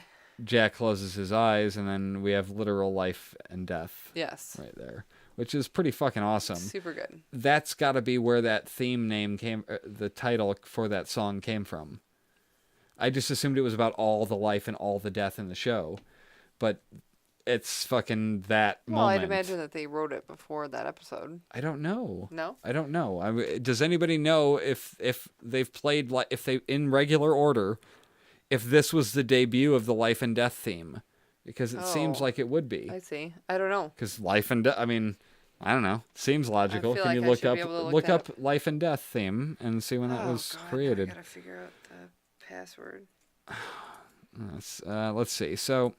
Jack closes his eyes, and then we have literal life and death. Yes. Right there, which is pretty fucking awesome. Super good. That's got to be where that theme name came, the title for that song came from. I just assumed it was about all the life and all the death in the show, but it's fucking that Well, moment. I'd imagine that they wrote it before that episode. I don't know. No? I don't know. Does anybody know if they've played if they in regular order, if this was the debut of the life and death theme? Because it seems like it would be. I see. I don't know. Because life and death. I mean, I don't know. Seems logical. I feel Can like you I look should up be able to look that up life and death theme and see when that was created? I gotta figure out the password. Let's see. So,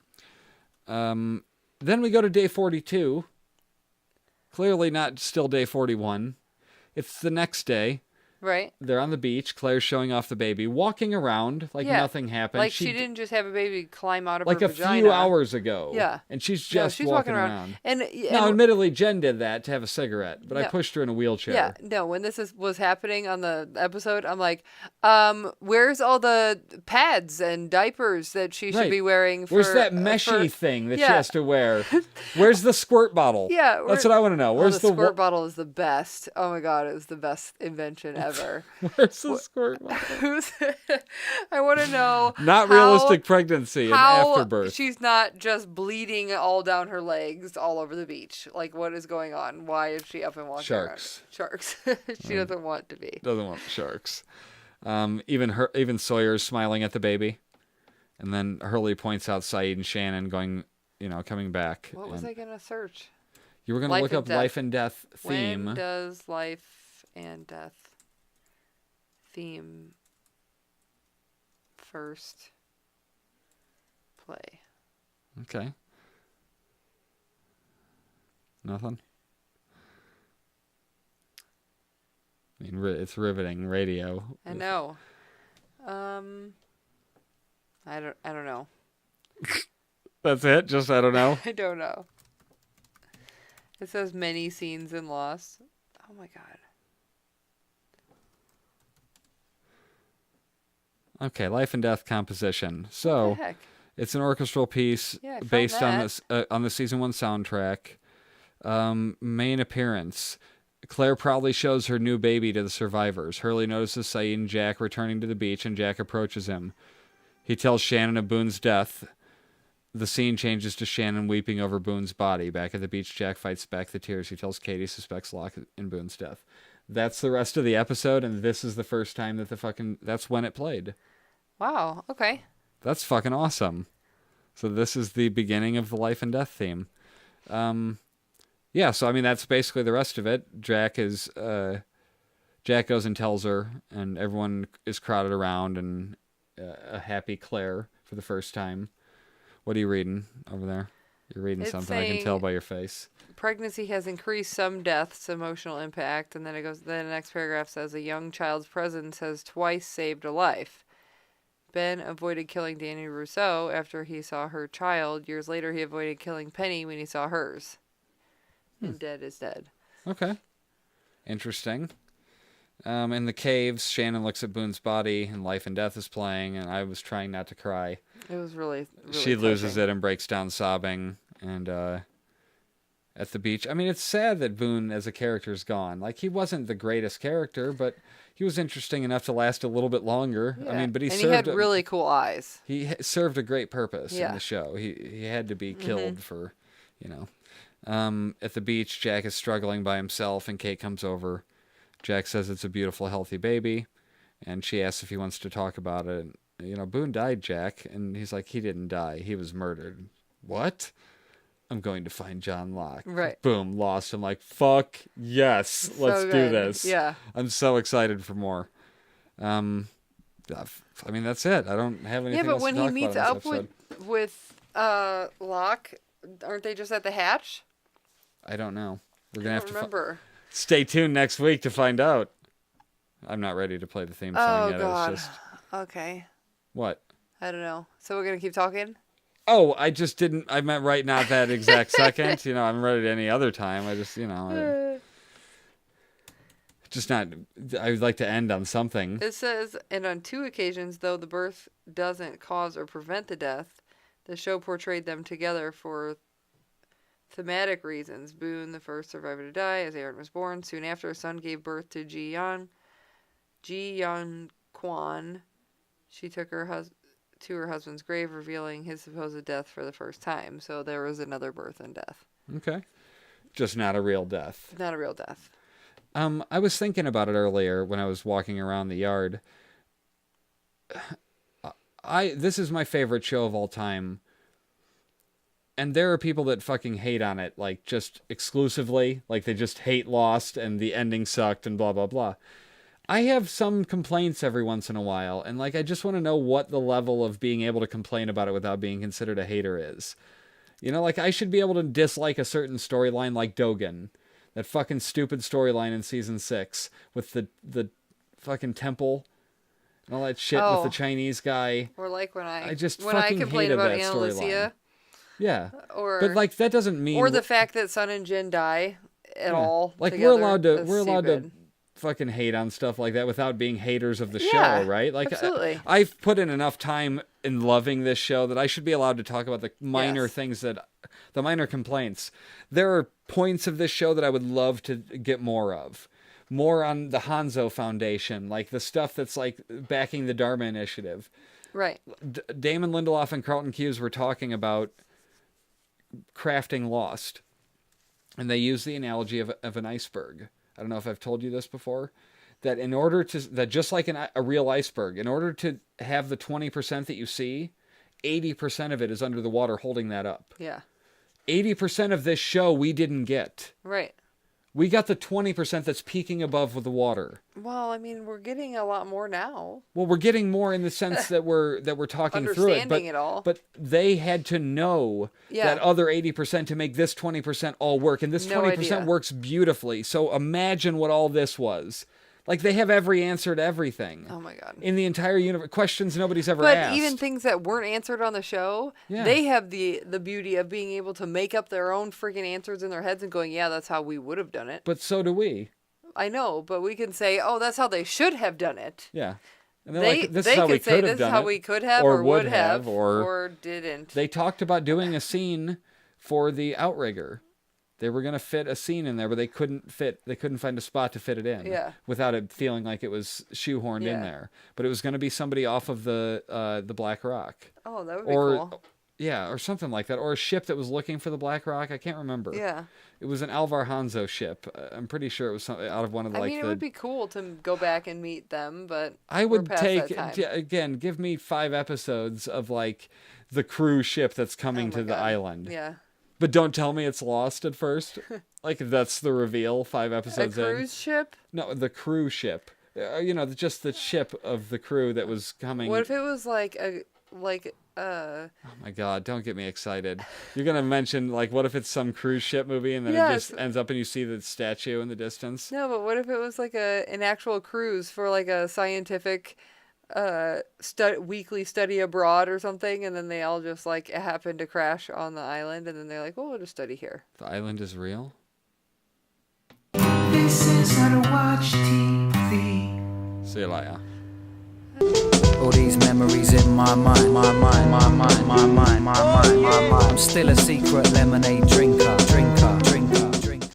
then we go to day 42. Clearly not still day 41. It's the next day. Right. They're on the beach. Claire's showing off the baby, walking around like nothing happened. Like she didn't just have a baby climb out of like her a vagina. few hours ago. Yeah. And she's just walking around. And now, admittedly, Jen did that to have a cigarette, but I pushed her in a wheelchair. Yeah. No, when this was happening on the episode, I'm like, where's all the pads and diapers that she should be wearing? Where's that meshy thing that she has to wear? Where's the squirt bottle? Yeah. That's what I want to know. Where's the squirt bottle is the best. Oh my God, it was the best invention ever. Where's the squirt bottle? I want to know. Not realistic pregnancy and afterbirth. She's not just bleeding all down her legs all over the beach. Like, what is going on? Why is she up and walking around? Sharks. She doesn't want to be. Doesn't want sharks. Even Sawyer's smiling at the baby. And then Hurley points out Saeed and Shannon going, coming back. What was I going to search? You were going to look up life and death theme. When does life and death theme first play? Okay. Nothing? I mean, it's riveting radio. I know. I don't know. That's it? Just I don't know? I don't know. It says many scenes in Lost. Oh my God. Okay, life and death composition. So, what the heck? It's an orchestral piece based on this on the season 1 soundtrack. Main appearance. Claire proudly shows her new baby to the survivors. Hurley notices Saeed and Jack returning to the beach, and Jack approaches him. He tells Shannon of Boone's death. The scene changes to Shannon weeping over Boone's body. Back at the beach, Jack fights back the tears. He tells Katie suspects Locke in Boone's death. That's the rest of the episode, and this is the first time that that's when it played. Wow, okay. That's fucking awesome. So this is the beginning of the life and death theme. Yeah, so I mean that's basically the rest of it. Jack goes and tells her, and everyone is crowded around, and a happy Claire for the first time. What are you reading over there? You're reading something, I can tell by your face. Pregnancy has increased some deaths' emotional impact, and then the next paragraph says a young child's presence has twice saved a life. Ben avoided killing Danny Rousseau after he saw her child. Years later, he avoided killing Penny when he saw hers. And dead is dead. Okay. Interesting. In the caves, Shannon looks at Boone's body, and Life and Death is playing, and I was trying not to cry. It was really she loses it and breaks down sobbing, and at the beach. I mean, it's sad that Boone as a character is gone. Like, he wasn't the greatest character, but he was interesting enough to last a little bit longer. Yeah. I mean, but he had really cool eyes. He served a great purpose in the show. He had to be killed for, At the beach, Jack is struggling by himself, and Kate comes over. Jack says it's a beautiful, healthy baby, and she asks if he wants to talk about it. Boone died, Jack, and he's like, he didn't die. He was murdered. What? I'm going to find John Locke. Right. Boom, Lost. I'm like, fuck yes, let's do this. Yeah. I'm so excited for more. I mean, that's it. I don't have anything else to talk about. Yeah, but when he meets up with Locke, aren't they just at the hatch? I don't know. We're gonna have to remember. Stay tuned next week to find out. I'm not ready to play the theme Oh, song yet. God. It's just Okay. what? I don't know. So we're going to keep talking? Oh, I just didn't. I meant right not that exact second. I'm ready any other time. I just, just not. I would like to end on something. It says, and on 2 occasions, though the birth doesn't cause or prevent the death, the show portrayed them together for thematic reasons. Boone, the first survivor to die, as Aaron was born. Soon after, her son gave birth to Ji Yan Kwan. She took her to her husband's grave, revealing his supposed death for the first time. So there was another birth and death. Okay. Just not a real death. Not a real death. I was thinking about it earlier when I was walking around the yard. This is my favorite show of all time. And there are people that fucking hate on it, like, just exclusively. Like, they just hate Lost and the ending sucked and blah, blah, blah. I have some complaints every once in a while, and, like, I just want to know what the level of being able to complain about it without being considered a hater is. Like, I should be able to dislike a certain storyline like Dogen. That fucking stupid storyline in season 6 with the fucking temple and all that shit with the Chinese guy. Or like when I complain about Anna Lucia. Yeah. Or but like that doesn't mean or the fact that Sun and Jin die at all. Like together. we're allowed to fucking hate on stuff like that without being haters of the show, right? Like absolutely. I've put in enough time in loving this show that I should be allowed to talk about the minor things the minor complaints. There are points of this show that I would love to get more of. More on the Hanzo Foundation, like the stuff that's like backing the Dharma Initiative. Right. Damon Lindelof and Carlton Cuse were talking about crafting Lost. And they use the analogy of an iceberg. I don't know if I've told you this before. That just like a real iceberg, in order to have the 20% that you see, 80% of it is under the water holding that up. Yeah. 80% of this show we didn't get. Right. We got the 20% that's peeking above with the water. Well, I mean, we're getting a lot more now. Well, we're getting more in the sense that we're talking through it. Understanding it all. But they had to know that other 80% to make this 20% all work. And this 20% works beautifully. So imagine what all this was. Like, they have every answer to everything. Oh, my God. In the entire universe. Questions nobody's ever asked. But even things that weren't answered on the show, they have the beauty of being able to make up their own freaking answers in their heads and going, yeah, that's how we would have done it. But so do we. I know, but we can say, oh, that's how they should have done it. Yeah. And This is how we could have or would have or didn't. They talked about doing a scene for the Outrigger. They were going to fit a scene in there, but they couldn't find a spot to fit it in without it feeling like it was shoehorned in there. But it was going to be somebody off of the Black Rock. Oh, that would be cool. Yeah, or something like that. Or a ship that was looking for the Black Rock. I can't remember. Yeah. It was an Alvar Hanzo ship. I'm pretty sure it was something out of one of the, it would be cool to go back and meet them, but I would take again, give me 5 episodes of like the cruise ship that's coming to the island. Yeah. But don't tell me it's Lost at first. Like, that's the reveal 5 episodes in. A cruise ship? No, the crew ship. Just the ship of the crew that was coming. What if it was Oh my God, don't get me excited. You're going to mention, like, what if it's some cruise ship movie and then it just ends up and you see the statue in the distance? No, but what if it was like an actual cruise for like a scientific weekly study abroad or something, and then they all just like happen to crash on the island, and then they're like, well, we'll just study here. The island is real? This is how to watch TV. See you later. All these memories in my mind, my mind. I'm still a secret lemonade